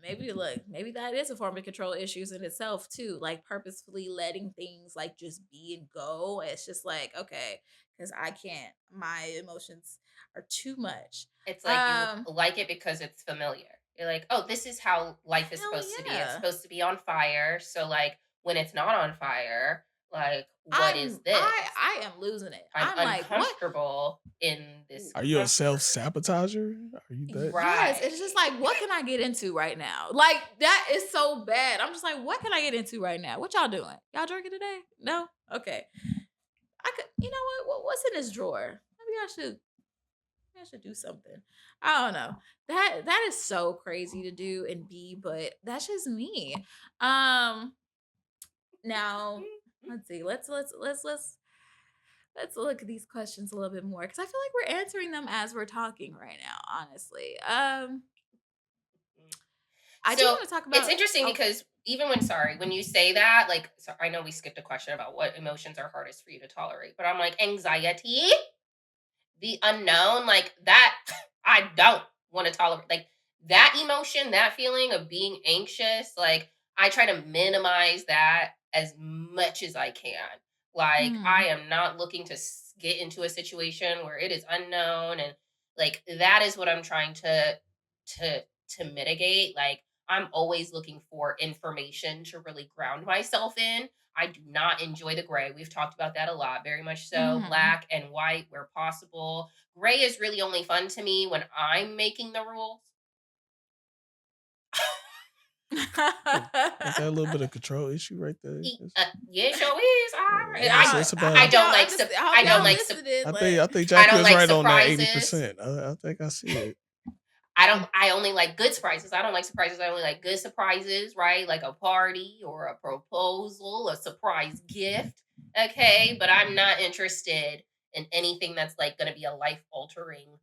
Maybe look, maybe that is a form of control issues in itself too. Like purposefully letting things like just be and go. It's just like okay, because I can't. My emotions are too much. It's like you Um, like it because it's familiar. You're like, "Oh, this is how life is hell supposed to be. It's yeah. supposed to be on fire." So like when it's not on fire, like what is this? I am losing it. I'm I'm like, what? uncomfortable in this Are you a self comfort. sabotager? Are you that? Yes, it's just Right. like, what can I get into right now? Like that is so bad. I'm just like, what can I get into right now? What y'all doing? Y'all drinking today? No? Okay. I could, you know what's in this drawer? Maybe I should do something. I don't know. That is so crazy to do and be, but that's just me. Um now let's see. Let's look at these questions a little bit more because I feel like we're answering them as we're talking right now, honestly. I do So want to talk it's about interesting oh because even when you say that, like, so I know we skipped a question about what emotions are hardest for you to tolerate, but I'm like, anxiety, the unknown, like that, I don't want to tolerate. Like that emotion, that feeling of being anxious, like I try to minimize that as much as I can. Like I mm, am not looking to get into a situation where it is unknown and like that is what I'm trying to to mitigate. Like, I'm always looking for information to really ground myself in. I do not enjoy the gray. We've talked about that a lot, very much so. Mhm. Black and white where possible. Gray is really only fun to me when I'm making the rules. Ain't ain't that a little bit of control issue right there? Yeah, it sure is. It's, Y'all, it's I about. I hope don't y'all like understand. I hope I don't y'all like listening. I Like, think I Jackie don't was like right on that eighty surprises. percent. I think I see it. I only like good surprises. I don't like surprises. I only like good surprises, right? Like a party or a proposal, a surprise gift. Okay. But I'm not interested in anything that's like gonna be a life altering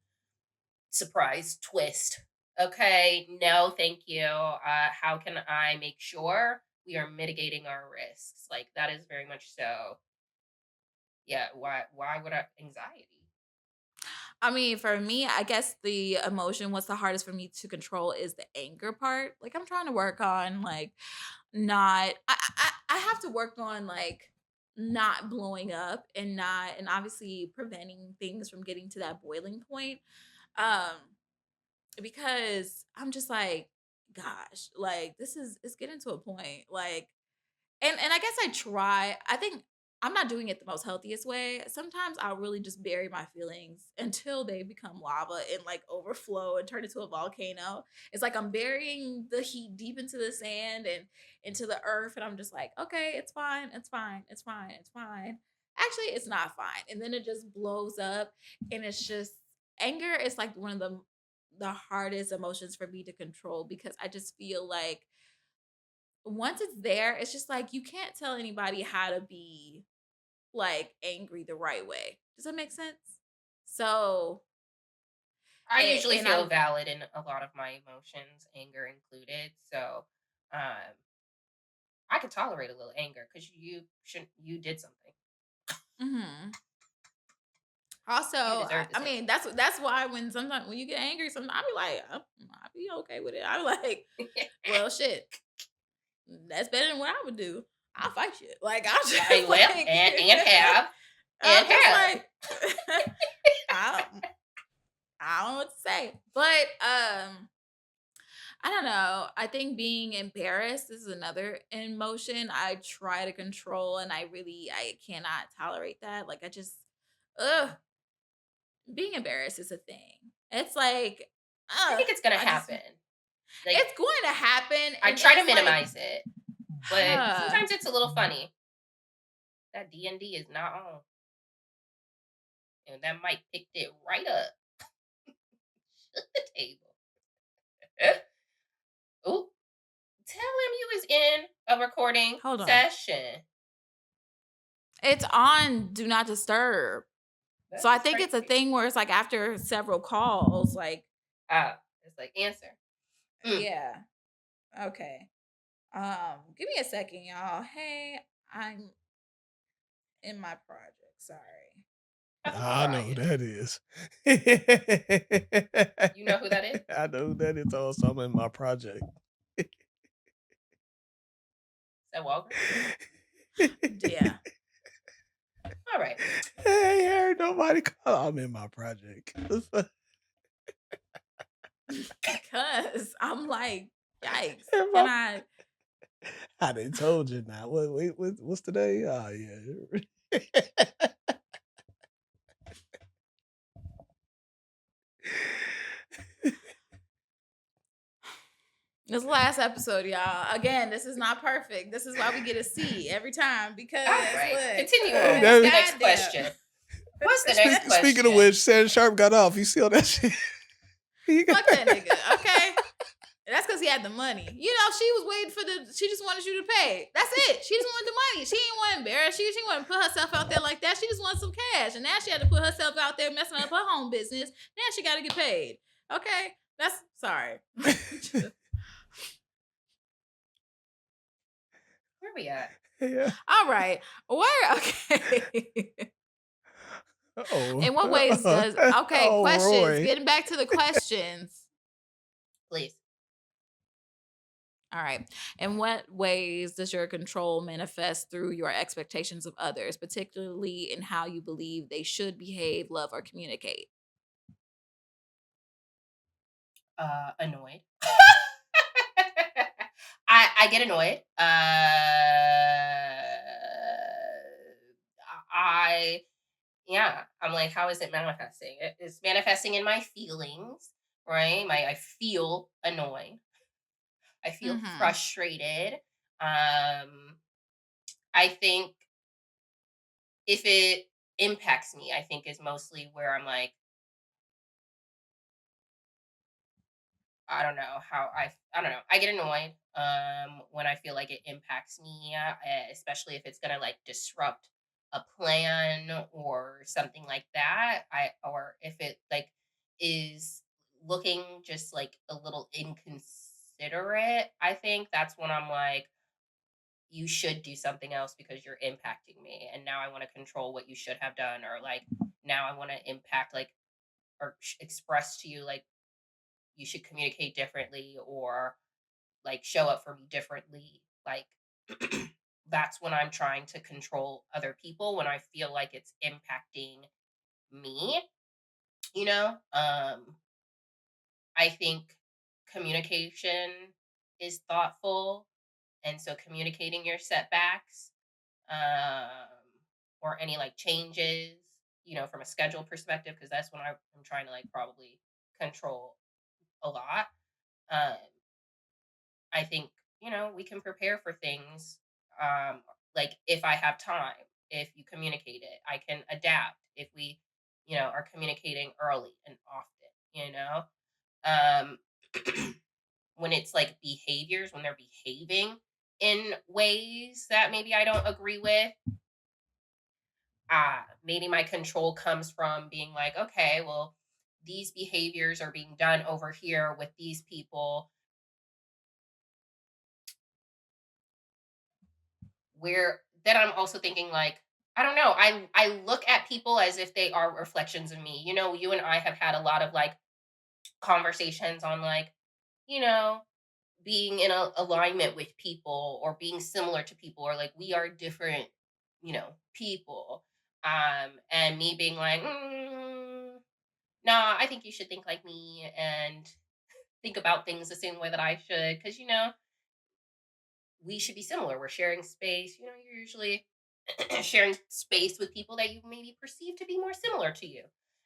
surprise twist. Okay. No, thank you. How can I make sure we are mitigating our risks? Like that is very much so. Yeah, why would I anxiety? I mean, for me, I guess the emotion what's the hardest for me to control is the anger part. Like I'm trying to work on like not I have to work on like not blowing up and not and obviously preventing things from getting to that boiling point. Um because I'm just like gosh, like this is it's getting to a point like and I guess I try. I think I'm not doing it the most healthiest way. Sometimes I'll really just bury my feelings until they become lava and like overflow and turn into a volcano. It's like I'm burying the heat deep into the sand and into the earth, and I'm just like, okay, it's fine, it's fine, it's fine, it's fine. Actually, it's not fine. And then it just blows up, and it's just anger is like one of the hardest emotions for me to control because I just feel like once it's there, it's just like you can't tell anybody how to be like angry the right way. Does that make sense? So, I usually and feel I valid in a lot of my emotions, anger included. So, um, I could tolerate a little anger because you did something. mhm. Also, You I, deserve the I mean that's why when sometimes when you get angry, sometimes I be like, I be okay with it. I be like, same. well, shit, that's better than what I would do. I'll fight you. Like I'm I just well, like, and have I'm and just have. like, I I don't know what to say, but I don't know. I think being embarrassed is another emotion I try to control and I cannot tolerate that. Like I just ugh, being embarrassed is a thing. It's like I think it's gonna I just happen. Like it's going to happen I and try to it's like minimize it, but sometimes it's a little funny. That D&D is not on, and that mic picked it right up the table. Ooh, tell him you was in a recording hold on. session. It's on do not disturb. So That I is think it's a crazy. thing where it's like after several calls like It's like answer. Mm. yeah. Okay. Give me a second, y'all. Hey, I'm in my project. Sorry. I'm I know who crying. that is. You know who that is? I know who that is. Also, I'm in my project. Is that Walgreens? Yeah. All right. Hey, heard nobody call. I'm in my project. Cause I'm like, yikes. In Can my- I I done told you now. What's today? Oh yeah. this last episode, y'all. Again, this is not perfect. This is why we get a C every time. All Because right. look, Continue Hey, on. What's the that- next goddamn. question? What's the next Speaking of question? which, Shannon Sharp got off. You see all that shit? He got- Fuck that nigga. Okay. That's because he had the money. You know, she was waiting for she just wanted you to pay. That's it. She just wanted the money. She didn't want to embarrass you. She didn't want to put herself out there like that. She just wanted some cash. And now she had to put herself out there messing up her home business. Now she got to get paid. Okay? That's sorry. Where we at? yeah. All right. Where? Okay. Oh. In what ways does okay? Oh, Questions. Roy. Getting back to the questions. Please. All right. In what ways does your control manifest through your expectations of others, particularly in how you believe they should behave, love, or communicate? Annoyed. I get annoyed. I Yeah, I'm like, how is it manifesting? It's manifesting in my feelings, right? I feel annoyed. I feel Mhm. frustrated. I think if it impacts me, I think is mostly where I'm like, I don't know how I don't know. I get annoyed when I feel like it impacts me, especially if it's going to like disrupt a plan or something like that. I or if it like is looking just like a little inconsiderate, I think that's when I'm like, you should do something else because you're impacting me and now I want to control what you should have done, or like now I want to impact like or express to you like you should communicate differently or like show up for me differently. Like that's when I'm trying to control other people when I feel like it's impacting me, you know? I think communication is thoughtful, and so communicating your setbacks, um or any like changes, from a schedule perspective, because that's when I'm trying to like probably control a lot. um I think, we can prepare for things. Like if I have time, if you communicate it, I can adapt if we, are communicating early and often, you know? Um, when it's like behaviors, when they're behaving in ways that maybe I don't agree with, maybe my control comes from being like, okay, well, these behaviors are being done over here with these people where then I'm also thinking like, I don't know. I look at people as if they are reflections of me. You and I have had a lot of like conversations on like, you know, being in a alignment with people or being similar to people, or like we are different, people. And me being like, nah, I think you should think like me and think about things the same way that I should, because we should be similar. We're sharing space. You're usually sharing space with people that you maybe perceive to be more similar to you.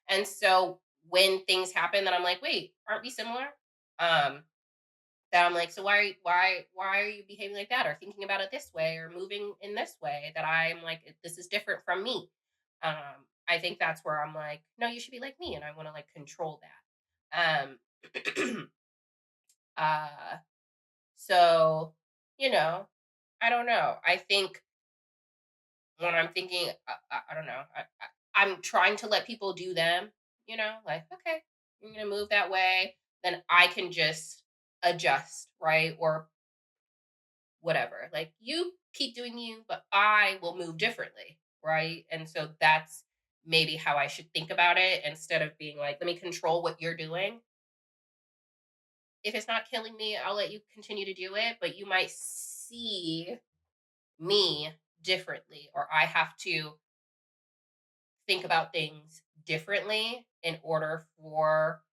And so when things happen that I'm like, wait, aren't we similar? Um, that I'm like, so why are you behaving like that or thinking about it this way or moving in this way that I'm like, this is different from me. I think that's where I'm like, no, you should be like me, and I want to like control that. uh so, you know, I don't know. I think when I'm thinking, I don't know. I'm trying to let people do them. Like okay, you're gonna move that way, then I can just adjust, right, or whatever. Like you keep doing you, but I will move differently, right? And so that's maybe how I should think about it instead of being like, let me control what you're doing. If it's not killing me, I'll let you continue to do it, but you might see me differently, or I have to think about things differently in order for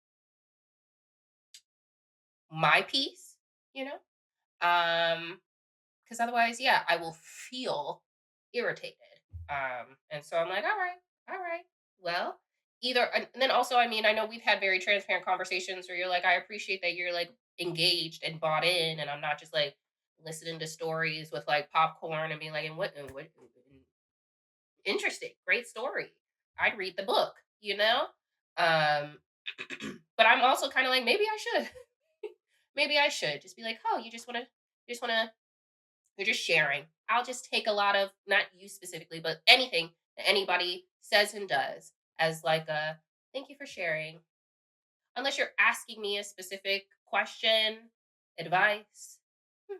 my peace, you know? Because otherwise, yeah, I will feel irritated. And so I'm like, all right, well, either, and then also, I mean, I know we've had very transparent conversations where you're like, I appreciate that you're like engaged and bought in, and I'm not just like listening to stories with like popcorn and being like, and interesting, great story. I'd read the book, you know? Um, but I'm also kind of like, maybe I should. Maybe I should just be like, oh, you just want to, you're just sharing. I'll just take a lot of, not you specifically, but anything that anybody says and does as like a thank you for sharing. Unless you're asking me a specific question, advice. "Hmm,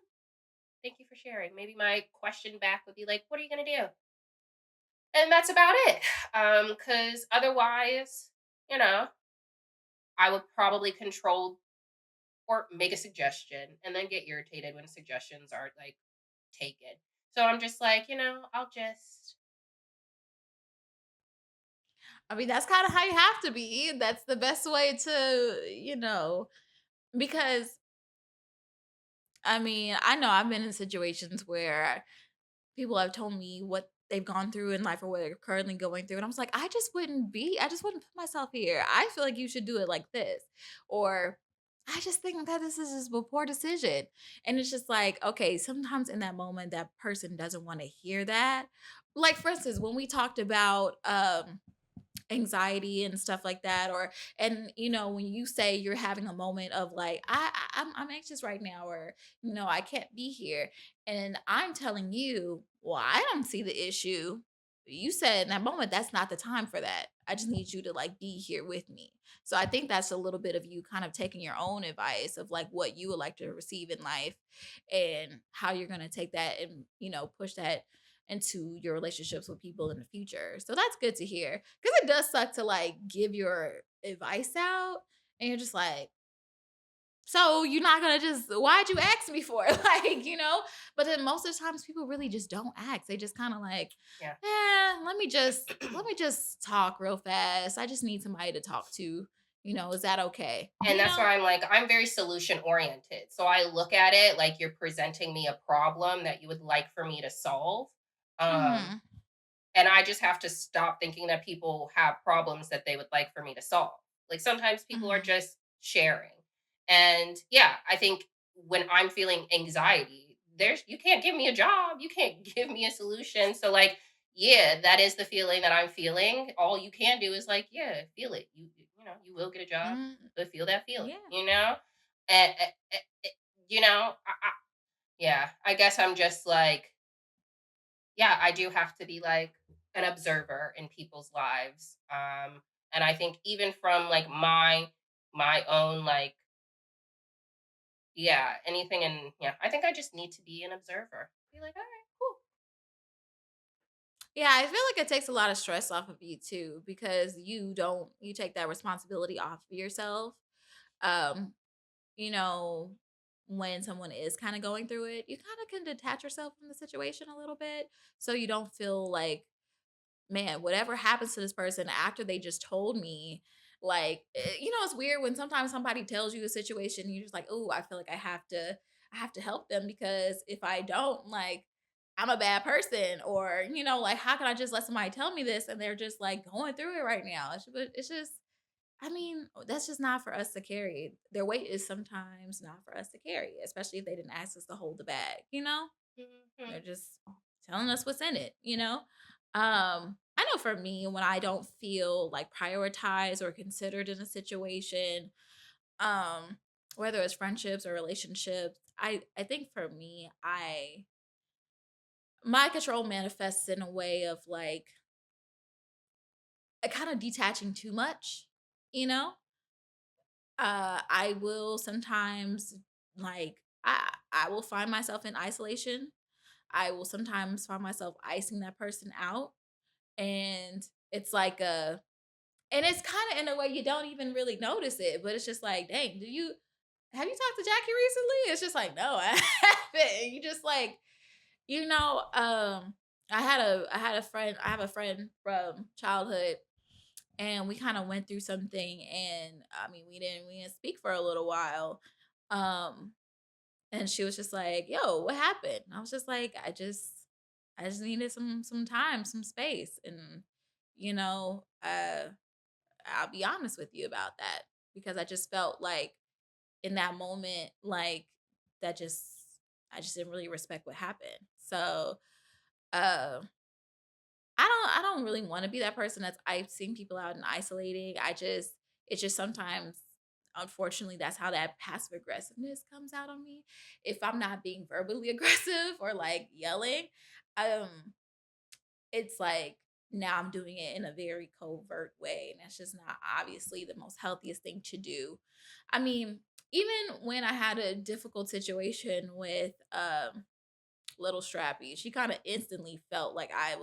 thank you for sharing." Maybe my question back would be like, what are you going to do? And that's about it. Cuz otherwise, you know, I would probably control or make a suggestion and then get irritated when suggestions aren't like taken. So I'm just like, I'll just I mean, that's kind of how you have to be. That's the best way to, Because I mean, I know I've been in situations where people have told me what they've gone through in life or what they're currently going through. And I was like, I just wouldn't put myself here. I feel like you should do it like this. Or I just think that this is just a poor decision. And it's just like, okay, sometimes in that moment, that person doesn't want to hear that. Like, for instance, when we talked about anxiety and stuff like that, or and when you say you're having a moment of like I'm anxious right now, or I can't be here, and I'm telling you, well, I don't see the issue. You said in that moment that's not the time for that. I just need you to like be here with me. So I think that's a little bit of you kind of taking your own advice of like what you would like to receive in life, and how you're going to take that and push that into your relationships with people in the future. So that's good to hear, because it does suck to like give your advice out and you're just like, so you're not gonna just, why'd you ask me for it? Like, but then most of the times people really just don't ask. They just kind of like, Yeah. let me just talk real fast. I just need somebody to talk to. Is that okay? And that's why I'm like, I'm very solution oriented. So I look at it like you're presenting me a problem that you would like for me to solve. Um, Hmm. and I just have to stop thinking that people have problems that they would like for me to solve. Like sometimes people are Hmm. just sharing. And yeah, I think when I'm feeling anxiety, you can't give me a job, you can't give me a solution. So like, yeah, that is the feeling that I'm feeling. All you can do is like, yeah, feel it. You will get a job, Hmm. but feel that feeling, Yeah. And yeah, I guess I'm just like, yeah, I do have to be like an observer in people's lives. And I think even from like my own like, yeah, anything, and yeah, I think I just need to be an observer. Be like, all right, cool. Yeah, I feel like it takes a lot of stress off of you too, because you take that responsibility off of yourself. Um, you know, when someone is kind of going through it, you kind of can detach yourself from the situation a little bit, so you don't feel like, man, whatever happens to this person after they just told me, like, it's weird when sometimes somebody tells you a situation and you're just like, oh, I feel like I have to help them, because if I don't, like, I'm a bad person, or like, how can I just let somebody tell me this and they're just like going through it right now? It's just, I mean, that's just not for us to carry. Their weight is sometimes not for us to carry, especially if they didn't ask us to hold the bag. Mhm. They're just telling us what's in it. I know for me, when I don't feel like prioritized or considered in a situation, um, whether it's friendships or relationships, I think for me, I my control manifests in a way of like kind of detaching too much, you know? I will sometimes, like, I will find myself in isolation. I will sometimes find myself icing that person out, and it's like a and it's kind of in a way you don't even really notice it, but it's just like, dang, have you talked to Jackie recently? It's just like, no, I haven't. And you just like, I have a friend from childhood, and we kind of went through something, and I mean, we didn't speak for a little while. Um and she was just like, "Yo, what happened?" And I was just like, I just needed some time, some space, and you know, uh I'll be honest with you about that, because I just felt like in that moment, like, that just I just didn't really respect what happened. So, uh I don't really want to be that person that's icing people out and isolating. It's just sometimes, unfortunately, that's how that passive aggressiveness comes out on me. If I'm not being verbally aggressive or like yelling, um it's like now I'm doing it in a very covert way, and that's just not obviously the most healthiest thing to do. I mean, even when I had a difficult situation with little Strappy, she kind of instantly felt like I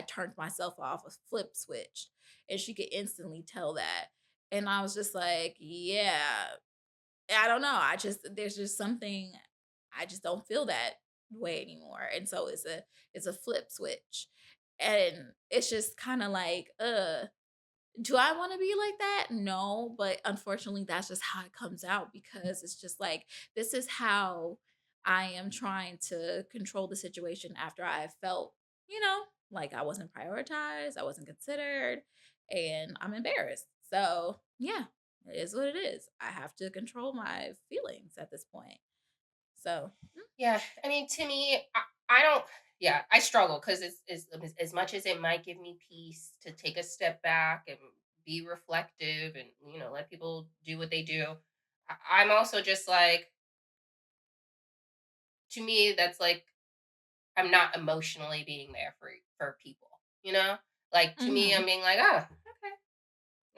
turned myself off, a flip switched, and she could instantly tell that. And I was just like, yeah, I don't know. There's just something, I just don't feel that way anymore. And so it's a flip switch. And it's just kind of like, Do I wanna be like that? No, but unfortunately, that's just how it comes out because it's just like, this is how I am trying to control the situation after I have felt, like I wasn't prioritized, I wasn't considered, and I'm embarrassed. So, yeah, it is what it is. I have to control my feelings at this point. So, Yeah, I mean, to me, I don't. Yeah, I struggle because as much as it might give me peace to take a step back and be reflective and let people do what they do. I'm also just like, to me, that's like I'm not emotionally being there for people. Like to me, I'm mhm, being like, oh, okay,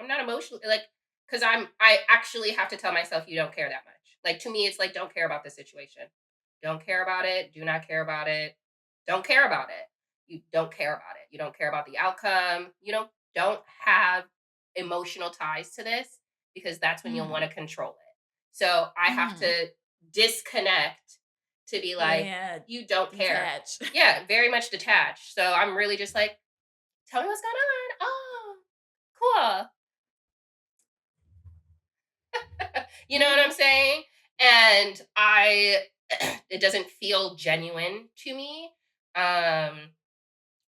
I'm not emotionally like because I actually have to tell myself you don't care that much. Like to me, it's like don't care about the situation. Don't care about it. Do not care about it. Don't care about it. You don't care about it. You don't care about the outcome. You don't have emotional ties to this because that's when you'll want mhm, to control it. So I have mhm. to disconnect to be like, Yeah, you don't care. detach. Yeah, very much detached. So I'm really just like, tell me what's going on. Oh, cool. You know what I'm Mhm, saying? And it doesn't feel genuine to me um,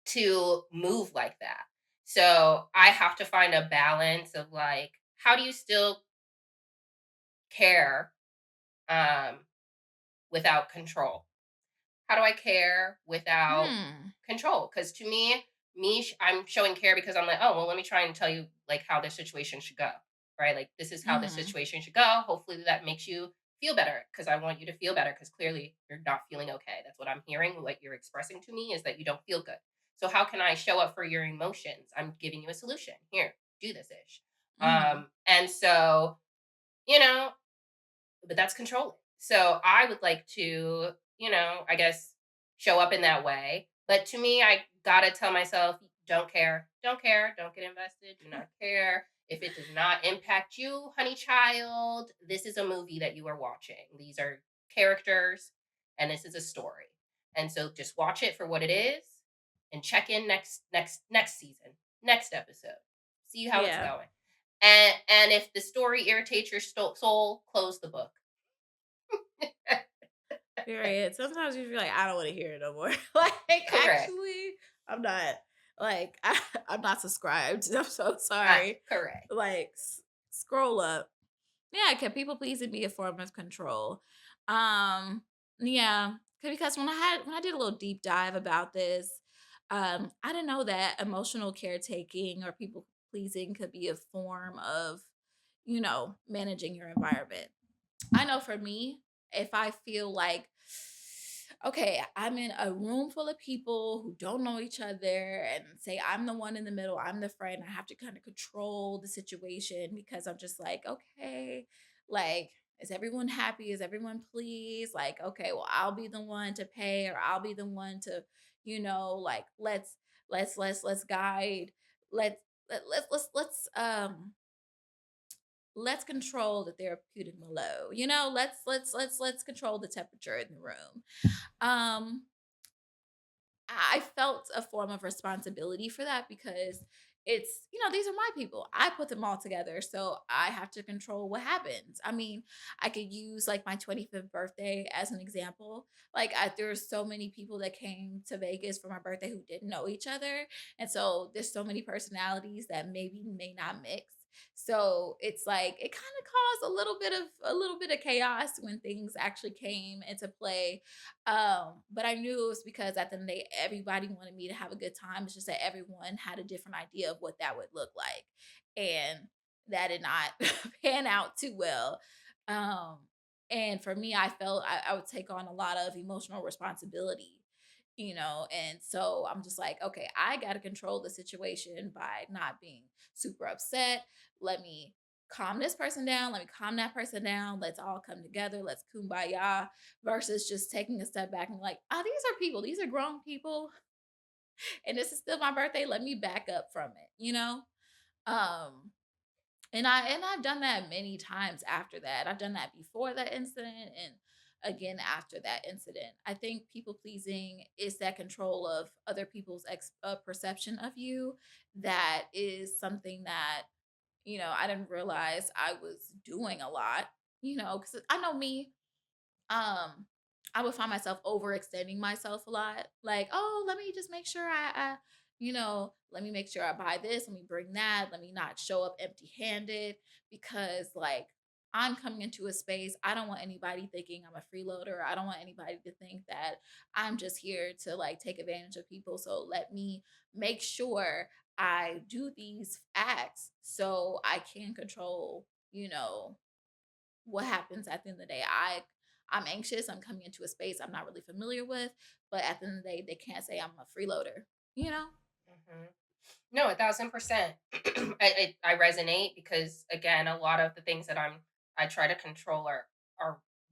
to move like that. So I have to find a balance of like, how do you still care um, without control? How do I care without hmm. control? Because to I'm showing care because I'm like, oh, well, let me try and tell you like how this situation should go, right? Like this is how this Mhm, situation should go. Hopefully that makes you feel better because I want you to feel better because clearly you're not feeling okay. That's what I'm hearing. What you're expressing to me is that you don't feel good. So how can I show up for your emotions? I'm giving you a solution. Here, do this ish. mhm. And so, you know, but that's controlling. So I would like to, I guess show up in that way. But to me, I gotta tell myself, don't care, don't care, don't get invested, do not care. If it does not impact you, honey child, this is a movie that you are watching. These are characters and this is a story. And so just watch it for what it is and check in next season, next episode. See how it's Yeah, going. And if the story irritates your soul, close the book. period. Sometimes you feel like, "I don't wanna hear it no more." Like, Correct. actually, I'm not, like, I'm not subscribed. I'm so Ah, sorry. correct. Like, scroll up. Yeah, can people pleasing be a form of control? Um, yeah, because when I did a little deep dive about this, I didn't know that emotional caretaking or people pleasing could be a form of, managing your environment. I know for me, if I feel like, okay, I'm in a room full of people who don't know each other, and say I'm the one in the middle, I'm the friend, I have to kind of control the situation because I'm just like, okay, like, is everyone happy? Is everyone pleased? Like, okay, well, I'll be the one to pay, or I'll be the one to, like, let's guide, let's let's control the therapeutic mellow. Let's control the temperature in the room. Um, I felt a form of responsibility for that because these are my people. I put them all together. So I have to control what happens. I mean, I could use like my 25th birthday as an example. Like, there were so many people that came to Vegas for my birthday who didn't know each other. And so there's so many personalities that maybe may not mix. So it's like it kind of caused a little bit of chaos when things actually came into play, but I knew it was because at the end of the day, everybody wanted me to have a good time. It's just that everyone had a different idea of what that would look like. And that did not pan out too well. Um, and for me, I felt I would take on a lot of emotional responsibility, and so I'm just like, okay, I got to control the situation by not being super upset. Let me calm this person down. Let me calm that person down. Let's all come together. Let's kumbaya versus just taking a step back and like, these are people, these are grown people, and this is still my birthday. Let me back up from it. Um, and I've done that many times after that. I've done that before that incident, and again after that incident. I think people pleasing is that control of other people's perception of you. That is something that, I didn't realize I was doing a lot, because I know me. um I would find myself overextending myself a lot. Like, oh, let me just make sure let me make sure I buy this, let me bring that, let me not show up empty handed, because like I'm coming into a space. I don't want anybody thinking I'm a freeloader. I don't want anybody to think that I'm just here to like take advantage of people. So let me make sure I do these acts so I can control, what happens at the end of the day. I'm anxious. I'm coming into a space I'm not really familiar with, but at the end of the day, they can't say I'm a freeloader. You know? Mhm. No, 1,000%. I resonate because again, a lot of the things that I try to control are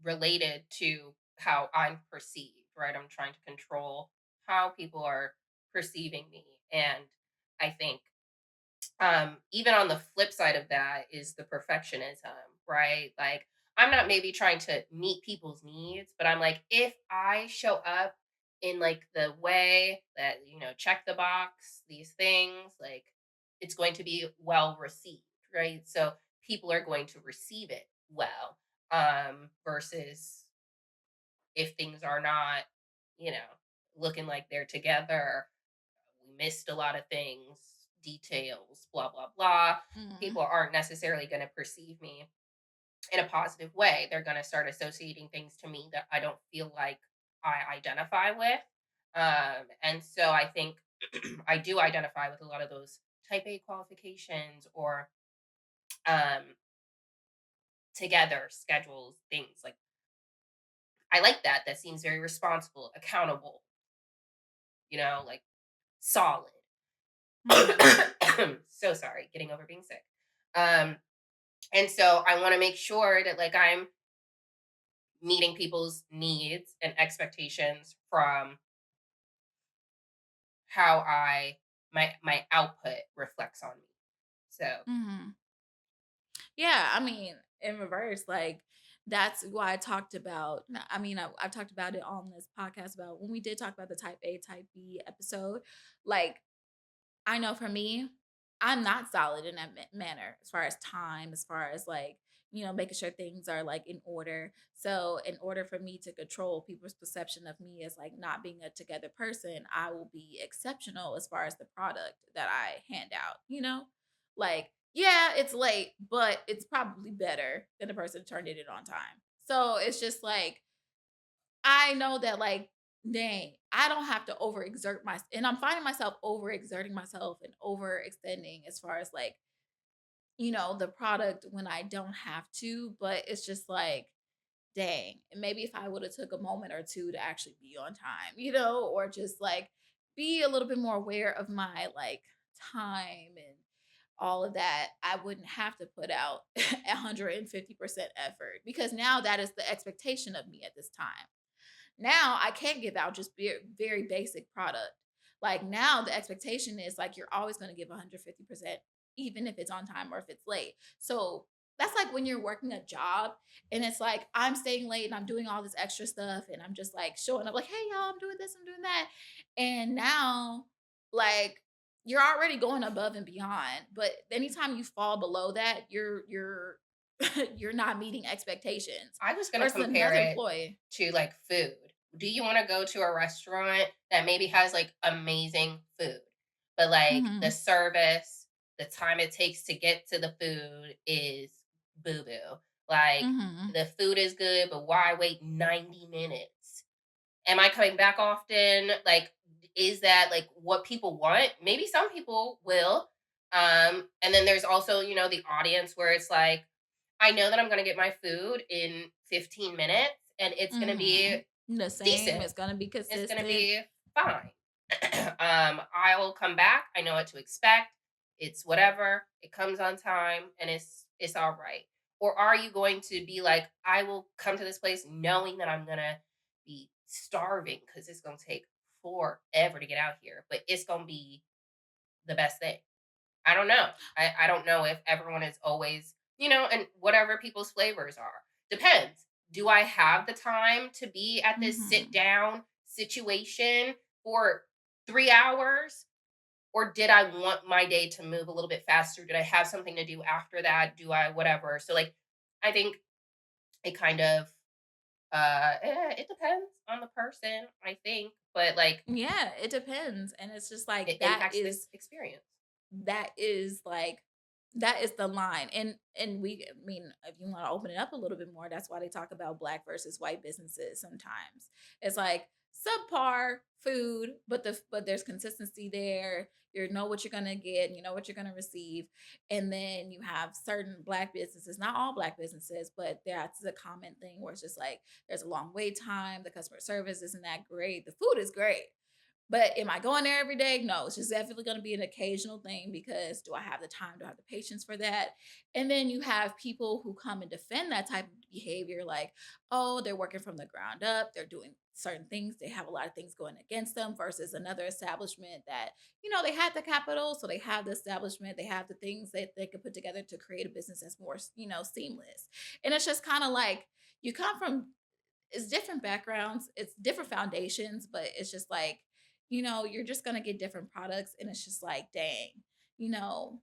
related to how I'm perceived, right? I'm trying to control how people are perceiving me. And I think even on the flip side of that is the perfectionism, right? Like, I'm not maybe trying to meet people's needs, but I'm like, if I show up in like the way that, check the box, these things, like, it's going to be well received, right? So people are going to receive it well, versus if things are not, you know, looking like they're together, we missed a lot of things, details, blah, blah, blah. Mm, People aren't necessarily going to perceive me in a positive way. They're going to start associating things to me that I don't feel like I identify with. And so I think I do identify with a lot of those type A qualifications or um, together schedules, things like I like that. That seems very responsible, accountable, like solid. mhm, So sorry, getting over being sick. Um, and so I want to make sure that like I'm meeting people's needs and expectations from how my output reflects on me. So mhm. Yeah, I mean, in reverse, like that's why I talked about. I mean, I've talked about it on this podcast about when we did talk about the type A, type B episode. Like, I know for me, I'm not solid in that manner as far as time, as far as like, making sure things are like in order. So, in order for me to control people's perception of me as like not being a together person, I will be exceptional as far as the product that I hand out, Like, yeah, it's late, but it's probably better than the person who turned it in on time. So, it's just like, I know that like, dang, I don't have to overexert my and I'm finding myself overexerting myself and overextending as far as like, the product when I don't have to, but it's just like, dang, and maybe if I would have took a moment or two to actually be on time, or just like be a little bit more aware of my like time and all of that, I wouldn't have to put out 150% effort, because now that is the expectation of me at this time. Now I can't give out just very basic product. Like now the expectation is like you're always going to give 150% even if it's on time or if it's late. So that's like when you're working a job and it's like I'm staying late and I'm doing all this extra stuff and I'm just like showing up like, "Hey y'all, I'm doing this, I'm doing that." And now like you're already going above and beyond, but anytime you fall below that, you're you're not meeting expectations I was gonna versus compare another it employee. to like food. Do you want to go to a restaurant that maybe has like amazing food, but like the Mhm. service, the time it takes to get to the food is boo boo? Like Mhm. the food is good, but why wait 90 minutes? Am I coming back often? Like, is that like what people want? Maybe some people will. And then there's also, the audience where it's like, I know that I'm gonna get my food in 15 minutes and it's gonna be Mhm. The same, decent. it's gonna be It's gonna consistent. be fine. I will come back. I know what to expect. It's whatever. It comes on time and it's all right. Or are you going to be like, I will come to this place knowing that I'm gonna be starving because it's gonna take forever to get out here, but it's gonna be the best thing. I don't know. I don't know if everyone is always, and whatever people's flavors are. Depends. do I have the time to be at this sit Mhm. down situation for 3 hours? Or did I want my day to move a little bit faster? Did I have something to do after that? Do I whatever? So like I think it kind of it depends on the person, I think, but like Yeah, it depends, and it's just like it impacts the experience. that is like that is the line. And we I mean, if you want to open it up a little bit more, that's why they talk about black versus white businesses sometimes. It's like subpar food, but there's consistency there. You know what you're gonna get, you know what you're gonna receive. And then you have certain black businesses, not all black businesses, but that's a common thing where it's just like there's a long wait time, the customer service isn't that great, the food is great, but am I going there every day? No, it's just definitely going to be an occasional thing because do I have the time? Do I have the patience for that? And then you have people who come and defend that type of behavior, like, oh, they're working from the ground up, they're doing certain things, they have a lot of things going against them, versus another establishment that, they had the capital, so they have the establishment, they have the things that they could put together to create a business that's more, seamless. And it's just kind of like you come from it's different backgrounds, it's different foundations, but it's just like, you're just gonna get different products, and it's just like, dang, you know,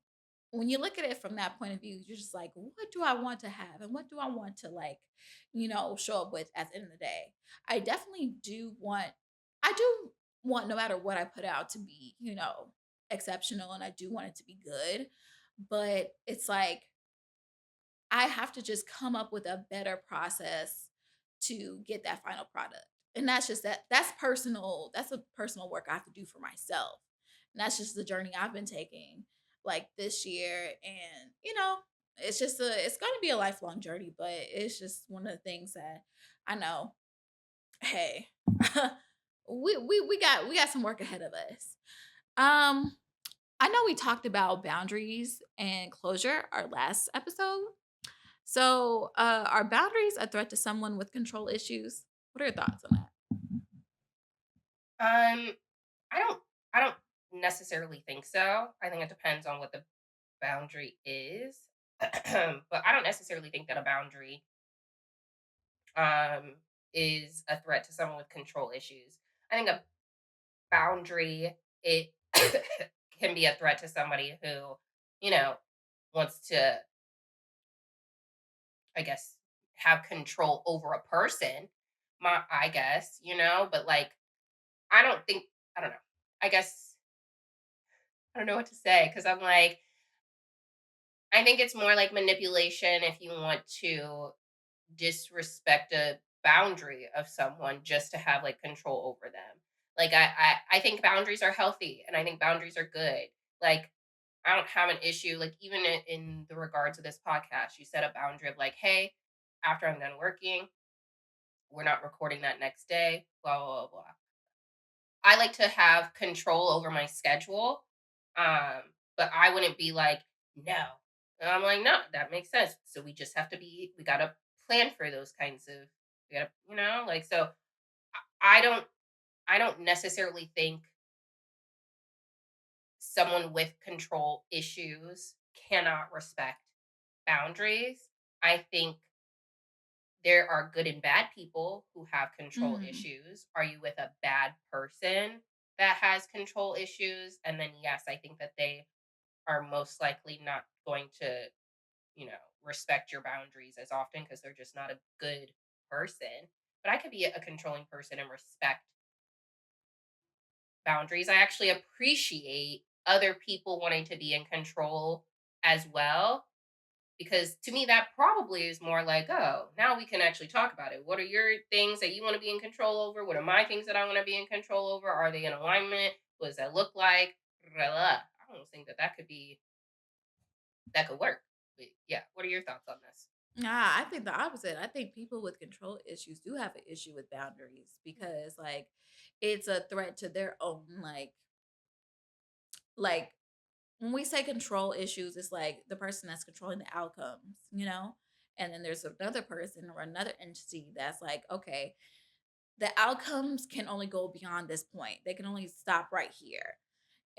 when you look at it from that point of view, you're just like, what do I want to have, and what do I want to like, show up with at the end of the day? I definitely I do want, no matter what I put out, to be, exceptional, and I do want it to be good, but it's like I have to just come up with a better process to get that final product. And that's personal. That's a personal work I have to do for myself. And that's just the journey I've been taking like this year. And, it's going to be a lifelong journey, but it's just one of the things that I know, hey, we got some work ahead of us. Um I know we talked about boundaries and closure our last episode. So, are boundaries a threat to someone with control issues? What are your thoughts on that? Um I don't necessarily think so. I think it depends on what the boundary is. But I don't necessarily think that a boundary um is a threat to someone with control issues. I think a boundary it can be a threat to somebody who, you know, wants to, I guess, have control over a person. I guess, but like I don't think I don't know. I guess I don't know what to say because I'm like I think it's more like manipulation if you want to disrespect a boundary of someone just to have like control over them. Like I think boundaries are healthy and I think boundaries are good. Like I don't have an issue like even in the regards of this podcast, you set a boundary of like, hey, after I'm done working, we're not recording that next day. Blah blah blah blah. I like to have control over my schedule, but I wouldn't be like no. And I'm like no, that makes sense. So we just have to be. We gotta plan for those kinds of. We gotta, like so. I don't. I don't necessarily think someone with control issues cannot respect boundaries. I think there are good and bad people who have control Mm, issues. Are you with a bad person that has control issues? And then, yes, I think that they are most likely not going to, respect your boundaries as often because they're just not a good person. But I could be a controlling person and respect boundaries. I actually appreciate other people wanting to be in control as well because to me that probably is more like, oh, now we can actually talk about it. What are your things that you want to be in control over? What are my things that I want to be in control over? Are they in alignment? What does that look like? Blah, blah. I don't think that that could work. But yeah, what are your thoughts on this? nah, I think the opposite. I think people with control issues do have an issue with boundaries because, like, it's a threat to their own, like when we say control issues, it's like the person that's controlling the outcomes, and then there's another person or another entity that's like, okay, the outcomes can only go beyond this point. They can only stop right here.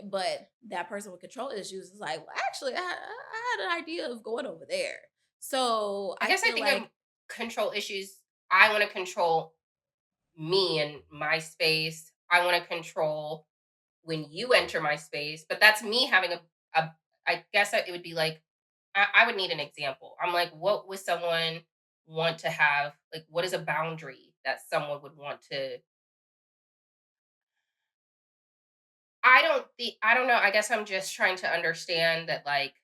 But that person with control issues is like, well, actually, I had an idea of going over there. So I I guess I feel think like, control issues. I want to control me and my space. I want to control when you enter my space, but that's me having a I guess it would be like, I would need an example. I'm like, what would someone want to have? Like, what is a boundary that someone would want to? I don't know. I guess I'm just trying to understand that, like,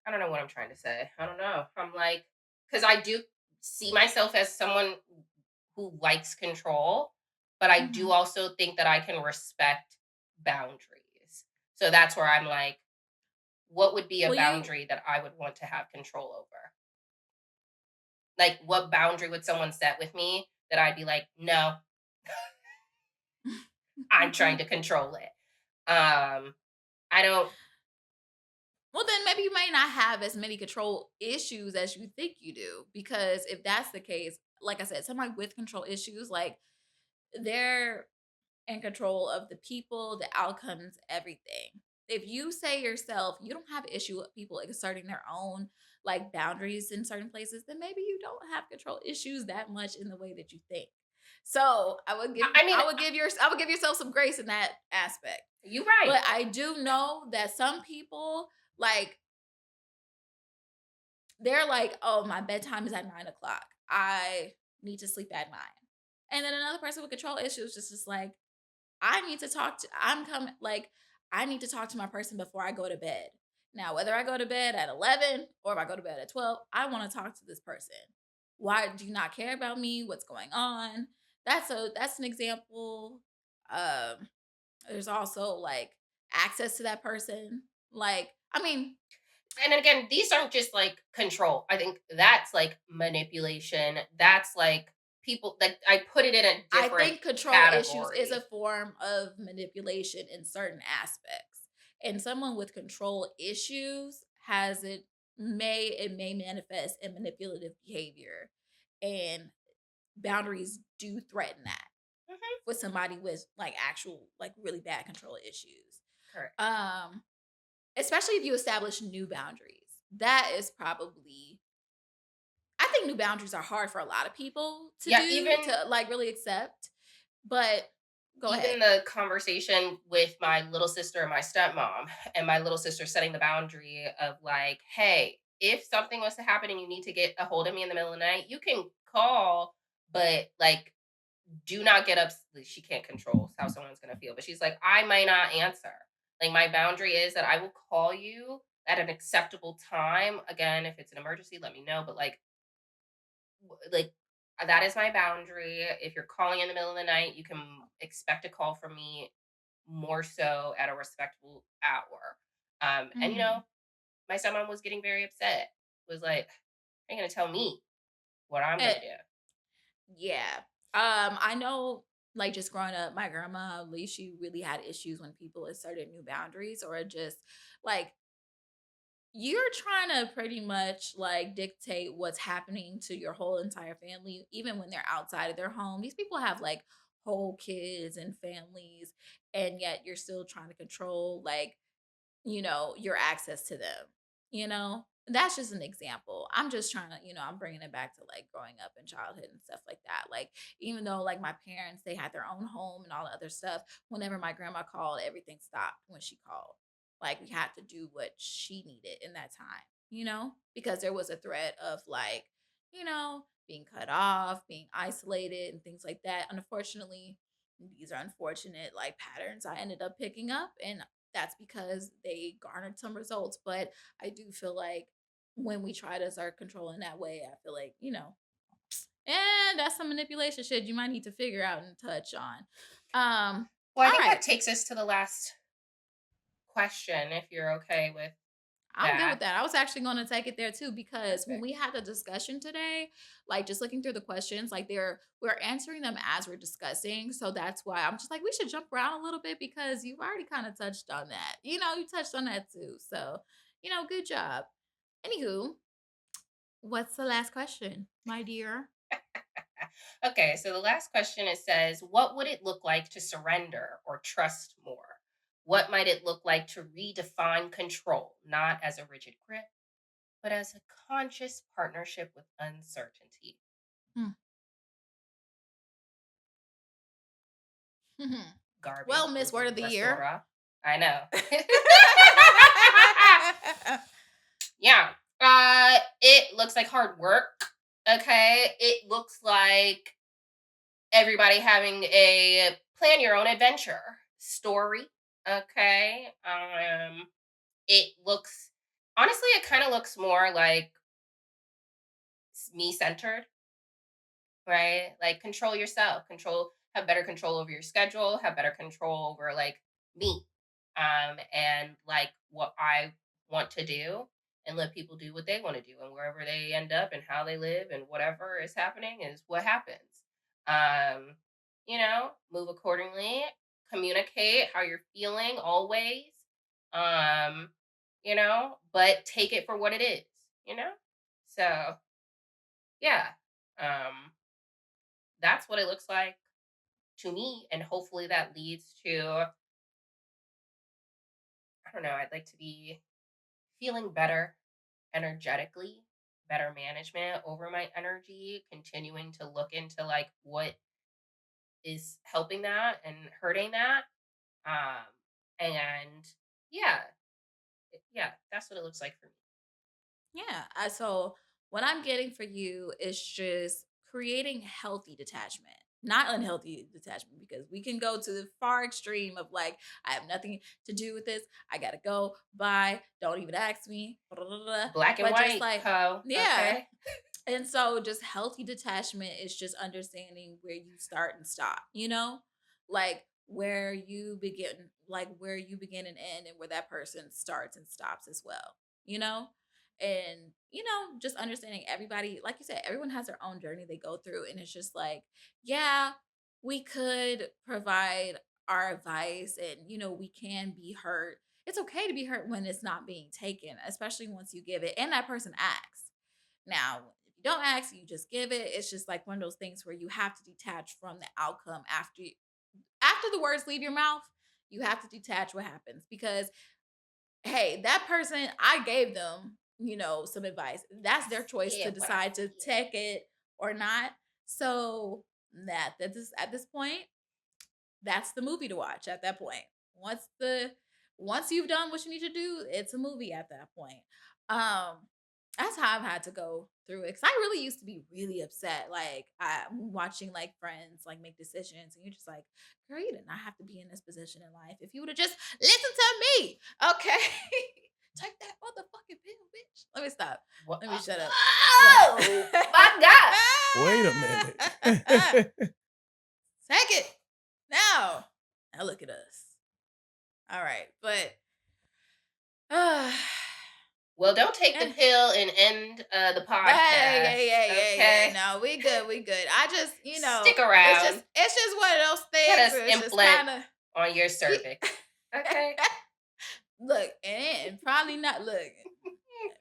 I don't know what I'm trying to say. I don't know. I'm like, because I do see myself as someone who likes control, but I do Mhm. also think that I can respect boundaries. So that's where I'm like, what would be a Well, you boundary that I would want to have control over? Like, what boundary would someone set with me that I'd be like, no, I'm trying to control it. I don't. Well, then maybe you might not have as many control issues as you think you do. Because if that's the case, like I said, somebody with control issues, like they're in control of the people, the outcomes, everything. If you say yourself you don't have an issue with people asserting their own like boundaries in certain places, then maybe you don't have control issues that much in the way that you think. So I mean, I would give yourself some grace in that aspect. you're right. But I do know that some people like they're like, "Oh, my bedtime is at 9 o'clock. I need to sleep at 9." And then another person with control issues just like, I need to talk to I'm coming like, I need to talk to my person before I go to bed. Now, whether I go to bed at 11 or if I go to bed at 12, I wanna talk to this person. Why do you not care about me? What's going on? That's an example. Um, there's also, like, access to that person. Like, I mean, And again, these aren't just like control. I think that's like manipulation. That's like people, like, I put it in a I different think control issues is a category. form of manipulation in certain aspects. And someone with control issues has it may manifest in manipulative behavior. And boundaries do threaten that Mhm. with somebody with like actual like really bad control issues. Correct. Um Especially if you establish new boundaries. That is probably I think new boundaries are hard for a lot of people to Yeah, do, to like really accept. But go ahead. even the conversation with my little sister and my stepmom, and my little sister setting the boundary of like, hey, if something was to happen and you need to get a hold of me in the middle of the night, you can call, but like, do not get up. She can't control how someone's going to feel, but she's like, I might not answer. Like, my boundary is that I will call you at an acceptable time. Again, if it's an emergency, let me know. But like, that is my boundary. If you're calling in the middle of the night, you can expect a call from me more so at a respectful hour. And Mhm. my stepmom was getting very upset. Was like, "Are you gonna tell me what I'm Eh, gonna do?" yeah. I know, like, just growing up, my grandma, at least she really had issues when people asserted new boundaries or just like you're trying to pretty much like dictate what's happening to your whole entire family, even when they're outside of their home. These people have like whole kids and families, and yet you're still trying to control like your access to them, you know? That's just an example. I'm just trying to, I'm bringing it back to like growing up in childhood and stuff like that. Like, even though like my parents, they had their own home and all the other stuff, whenever my grandma called, everything stopped when she called. Like, we had to do what she needed in that time, because there was a threat of like, being cut off, being isolated, and things like that. Unfortunately, these are unfortunate like patterns I ended up picking up, and that's because they garnered some results. But I do feel like when we try to start controlling that way, I feel like, and that's some manipulation shit you might need to figure out and touch on. Well, I All think right. that takes us to the last question, if you're okay with I'm good with that. that. I was actually going to take it there too because when Perfect. we had the discussion today, like just looking through the questions, like we're answering them as we're discussing. So that's why I'm just like we should jump around a little bit because you've already kind of touched on that. You touched on that too. So, good job. Anywho, what's the last question, my dear? Okay, so the last question, it says, what would it look like to surrender or trust more? What might it look like to redefine control, not as a rigid grip, but as a conscious partnership with uncertainty? Hmm. Well, Garbage Miss Word little of the Year. restaurant. I know. Yeah. It looks like hard work. Okay. It looks like everybody having a plan your own adventure story. Okay. It looks honestly, it kind of looks more like me centered, right? Like control yourself, have better control over your schedule, have better control over like me, and like what I want to do, and let people do what they want to do, and wherever they end up and how they live and whatever is happening is what happens. Um, move accordingly, communicate how you're feeling always. Um, but take it for what it is, you know? So yeah. Um, that's what it looks like to me. And hopefully that leads to, I don't know, I'd like to be feeling better energetically, better management over my energy, continuing to look into like what is helping that and hurting that. Um, and yeah, yeah, that's what it looks like for me. Yeah. So what I'm getting for you is just creating healthy detachment, not unhealthy detachment, because we can go to the far extreme of like, I have nothing to do with this. I gotta go. Bye. Don't even ask me. Blah, blah, blah, blah. Black and But just white, like, co. yeah. Okay. And so just healthy detachment is just understanding where you start and stop, Like where you begin and end and where that person starts and stops as well, you know? And just understanding everybody, like you said, everyone has their own journey they go through and it's just like, yeah, we could provide our advice and we can be hurt. It's okay to be hurt when it's not being taken, especially once you give it and that person asks. Now, if you don't ask, you just give it. It's just like one of those things where you have to detach from the outcome after the words leave your mouth. You have to detach what happens because hey, that person, I gave them, some advice. That's their choice Yeah, to what I decide to feel. take it or not. So at this point, that's the movie to watch at that point. Once the once you've done what you need to do, it's a movie at that point. Um, that's how I've had to go through it. Cause I really used to be really upset. Like I'm watching like friends like make decisions, and you're just like, girl, you did not have to be in this position in life. If you would have just listened to me, okay. Take that motherfucking pill, bitch. Let me stop. What? Let me shut up. Oh my god! Wait a minute. Take it now. Now look at us. All right, but uh, Well, don't take the and pill and end the hey, yeah, podcast. yeah, yeah, yeah. Okay, No, we good, we good. I just, stick it's around. just one of those Get things us where it's just implant kind of on your cervix. Okay, look, and probably not look,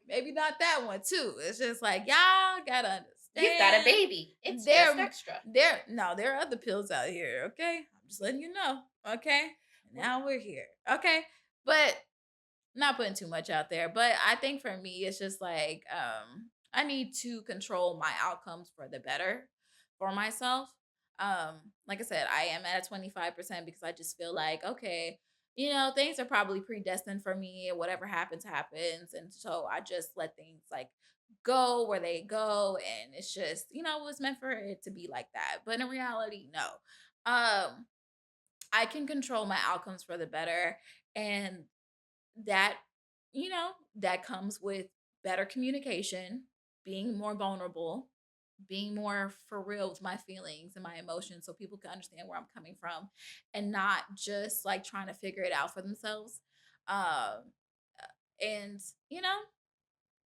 maybe not that one too. It's just like y'all gotta you've got a understand. baby. It's just There, extra. there are other pills out here. Okay, I'm just letting you know. Okay, Well, now we're here. Okay, but not putting too much out there, but I think for me it's just like I need to control my outcomes for the better for myself. Like I said, I am at a 25% because I just feel like okay, things are probably predestined for me and whatever happens happens, and so I just let things like go where they go, and it's just it was meant for it to be like that, but in reality no. I can control my outcomes for the better, and that that comes with better communication, being more vulnerable, being more for real with my feelings and my emotions so people can understand where I'm coming from and not just like trying to figure it out for themselves. um and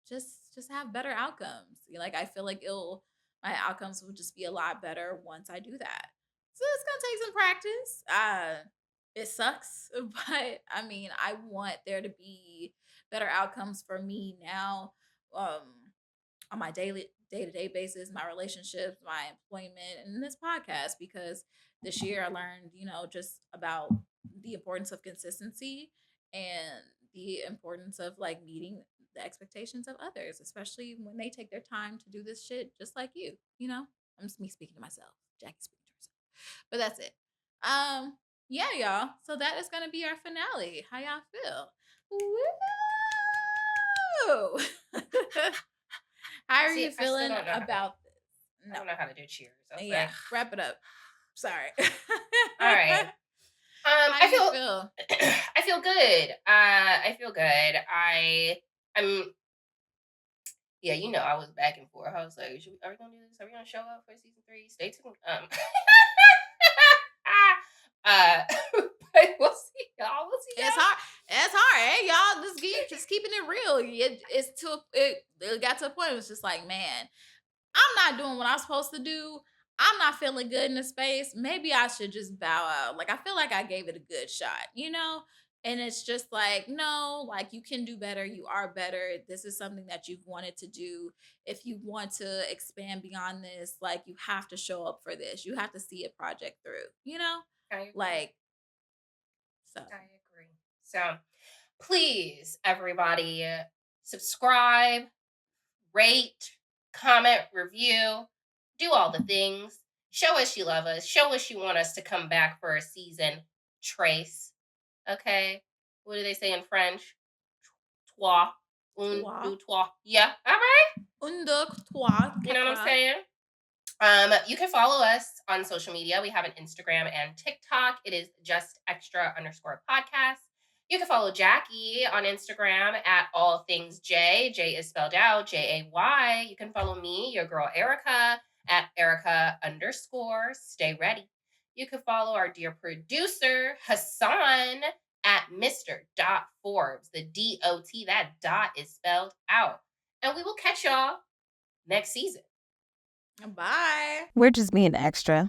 just have better outcomes. Like I feel like it'll my outcomes will just be a lot better once I do that. So it's gonna take some practice. It sucks, but I mean, I want there to be better outcomes for me now. On my daily day-to-day basis, my relationships, my employment, and this podcast because this year I learned, just about the importance of consistency and the importance of like meeting the expectations of others, especially when they take their time to do this shit just like you. I'm just me speaking to myself. Jackie speaking to herself. But that's it. Yeah, y'all. So that is gonna be our finale. How y'all feel? Woo! How are See, you I still feeling don't know how to. about this? I No. don't know how to do cheers. I was Yeah, like, wrap it up. Sorry. all right. How I you feel feel? I feel good. I feel good. I'm yeah, I was back and forth. I was like, are we gonna do this? Are we gonna show up for season 3? Stay tuned. uh but we'll see y'all. We'll see It's hard. It's hard. Hey, y'all, just keeping it real. It got to a point. It was just like, man, I'm not doing what I'm supposed to do. I'm not feeling good in the space. Maybe I should just bow out. Like, I feel like I gave it a good shot, you know? And it's just like, no, like, you can do better. You are better. This is something that you've wanted to do. If you want to expand beyond this, like, you have to show up for this. You have to see a project through, you know? y'all. I agree. Like, so. I agree. So please, everybody, subscribe, rate, comment, review, do all the things. Show us you love us. Show us you want us to come back for a season trace. Okay? What do they say in French? Trois. Un, Trois. deux, trois. Yeah. All right. Un, deux, trois, You know what I'm quatre. saying? You can follow us on social media. We have an Instagram and TikTok. It is just extra underscore podcast. You can follow Jackie on Instagram at all things J. J is spelled out Jay. You can follow me, your girl Erica, at Erica underscore stay ready. You can follow our dear producer Hassan at Mr. Dot Forbes. The DOT, that dot is spelled out. And we will catch y'all next season. Bye. We're just being extra.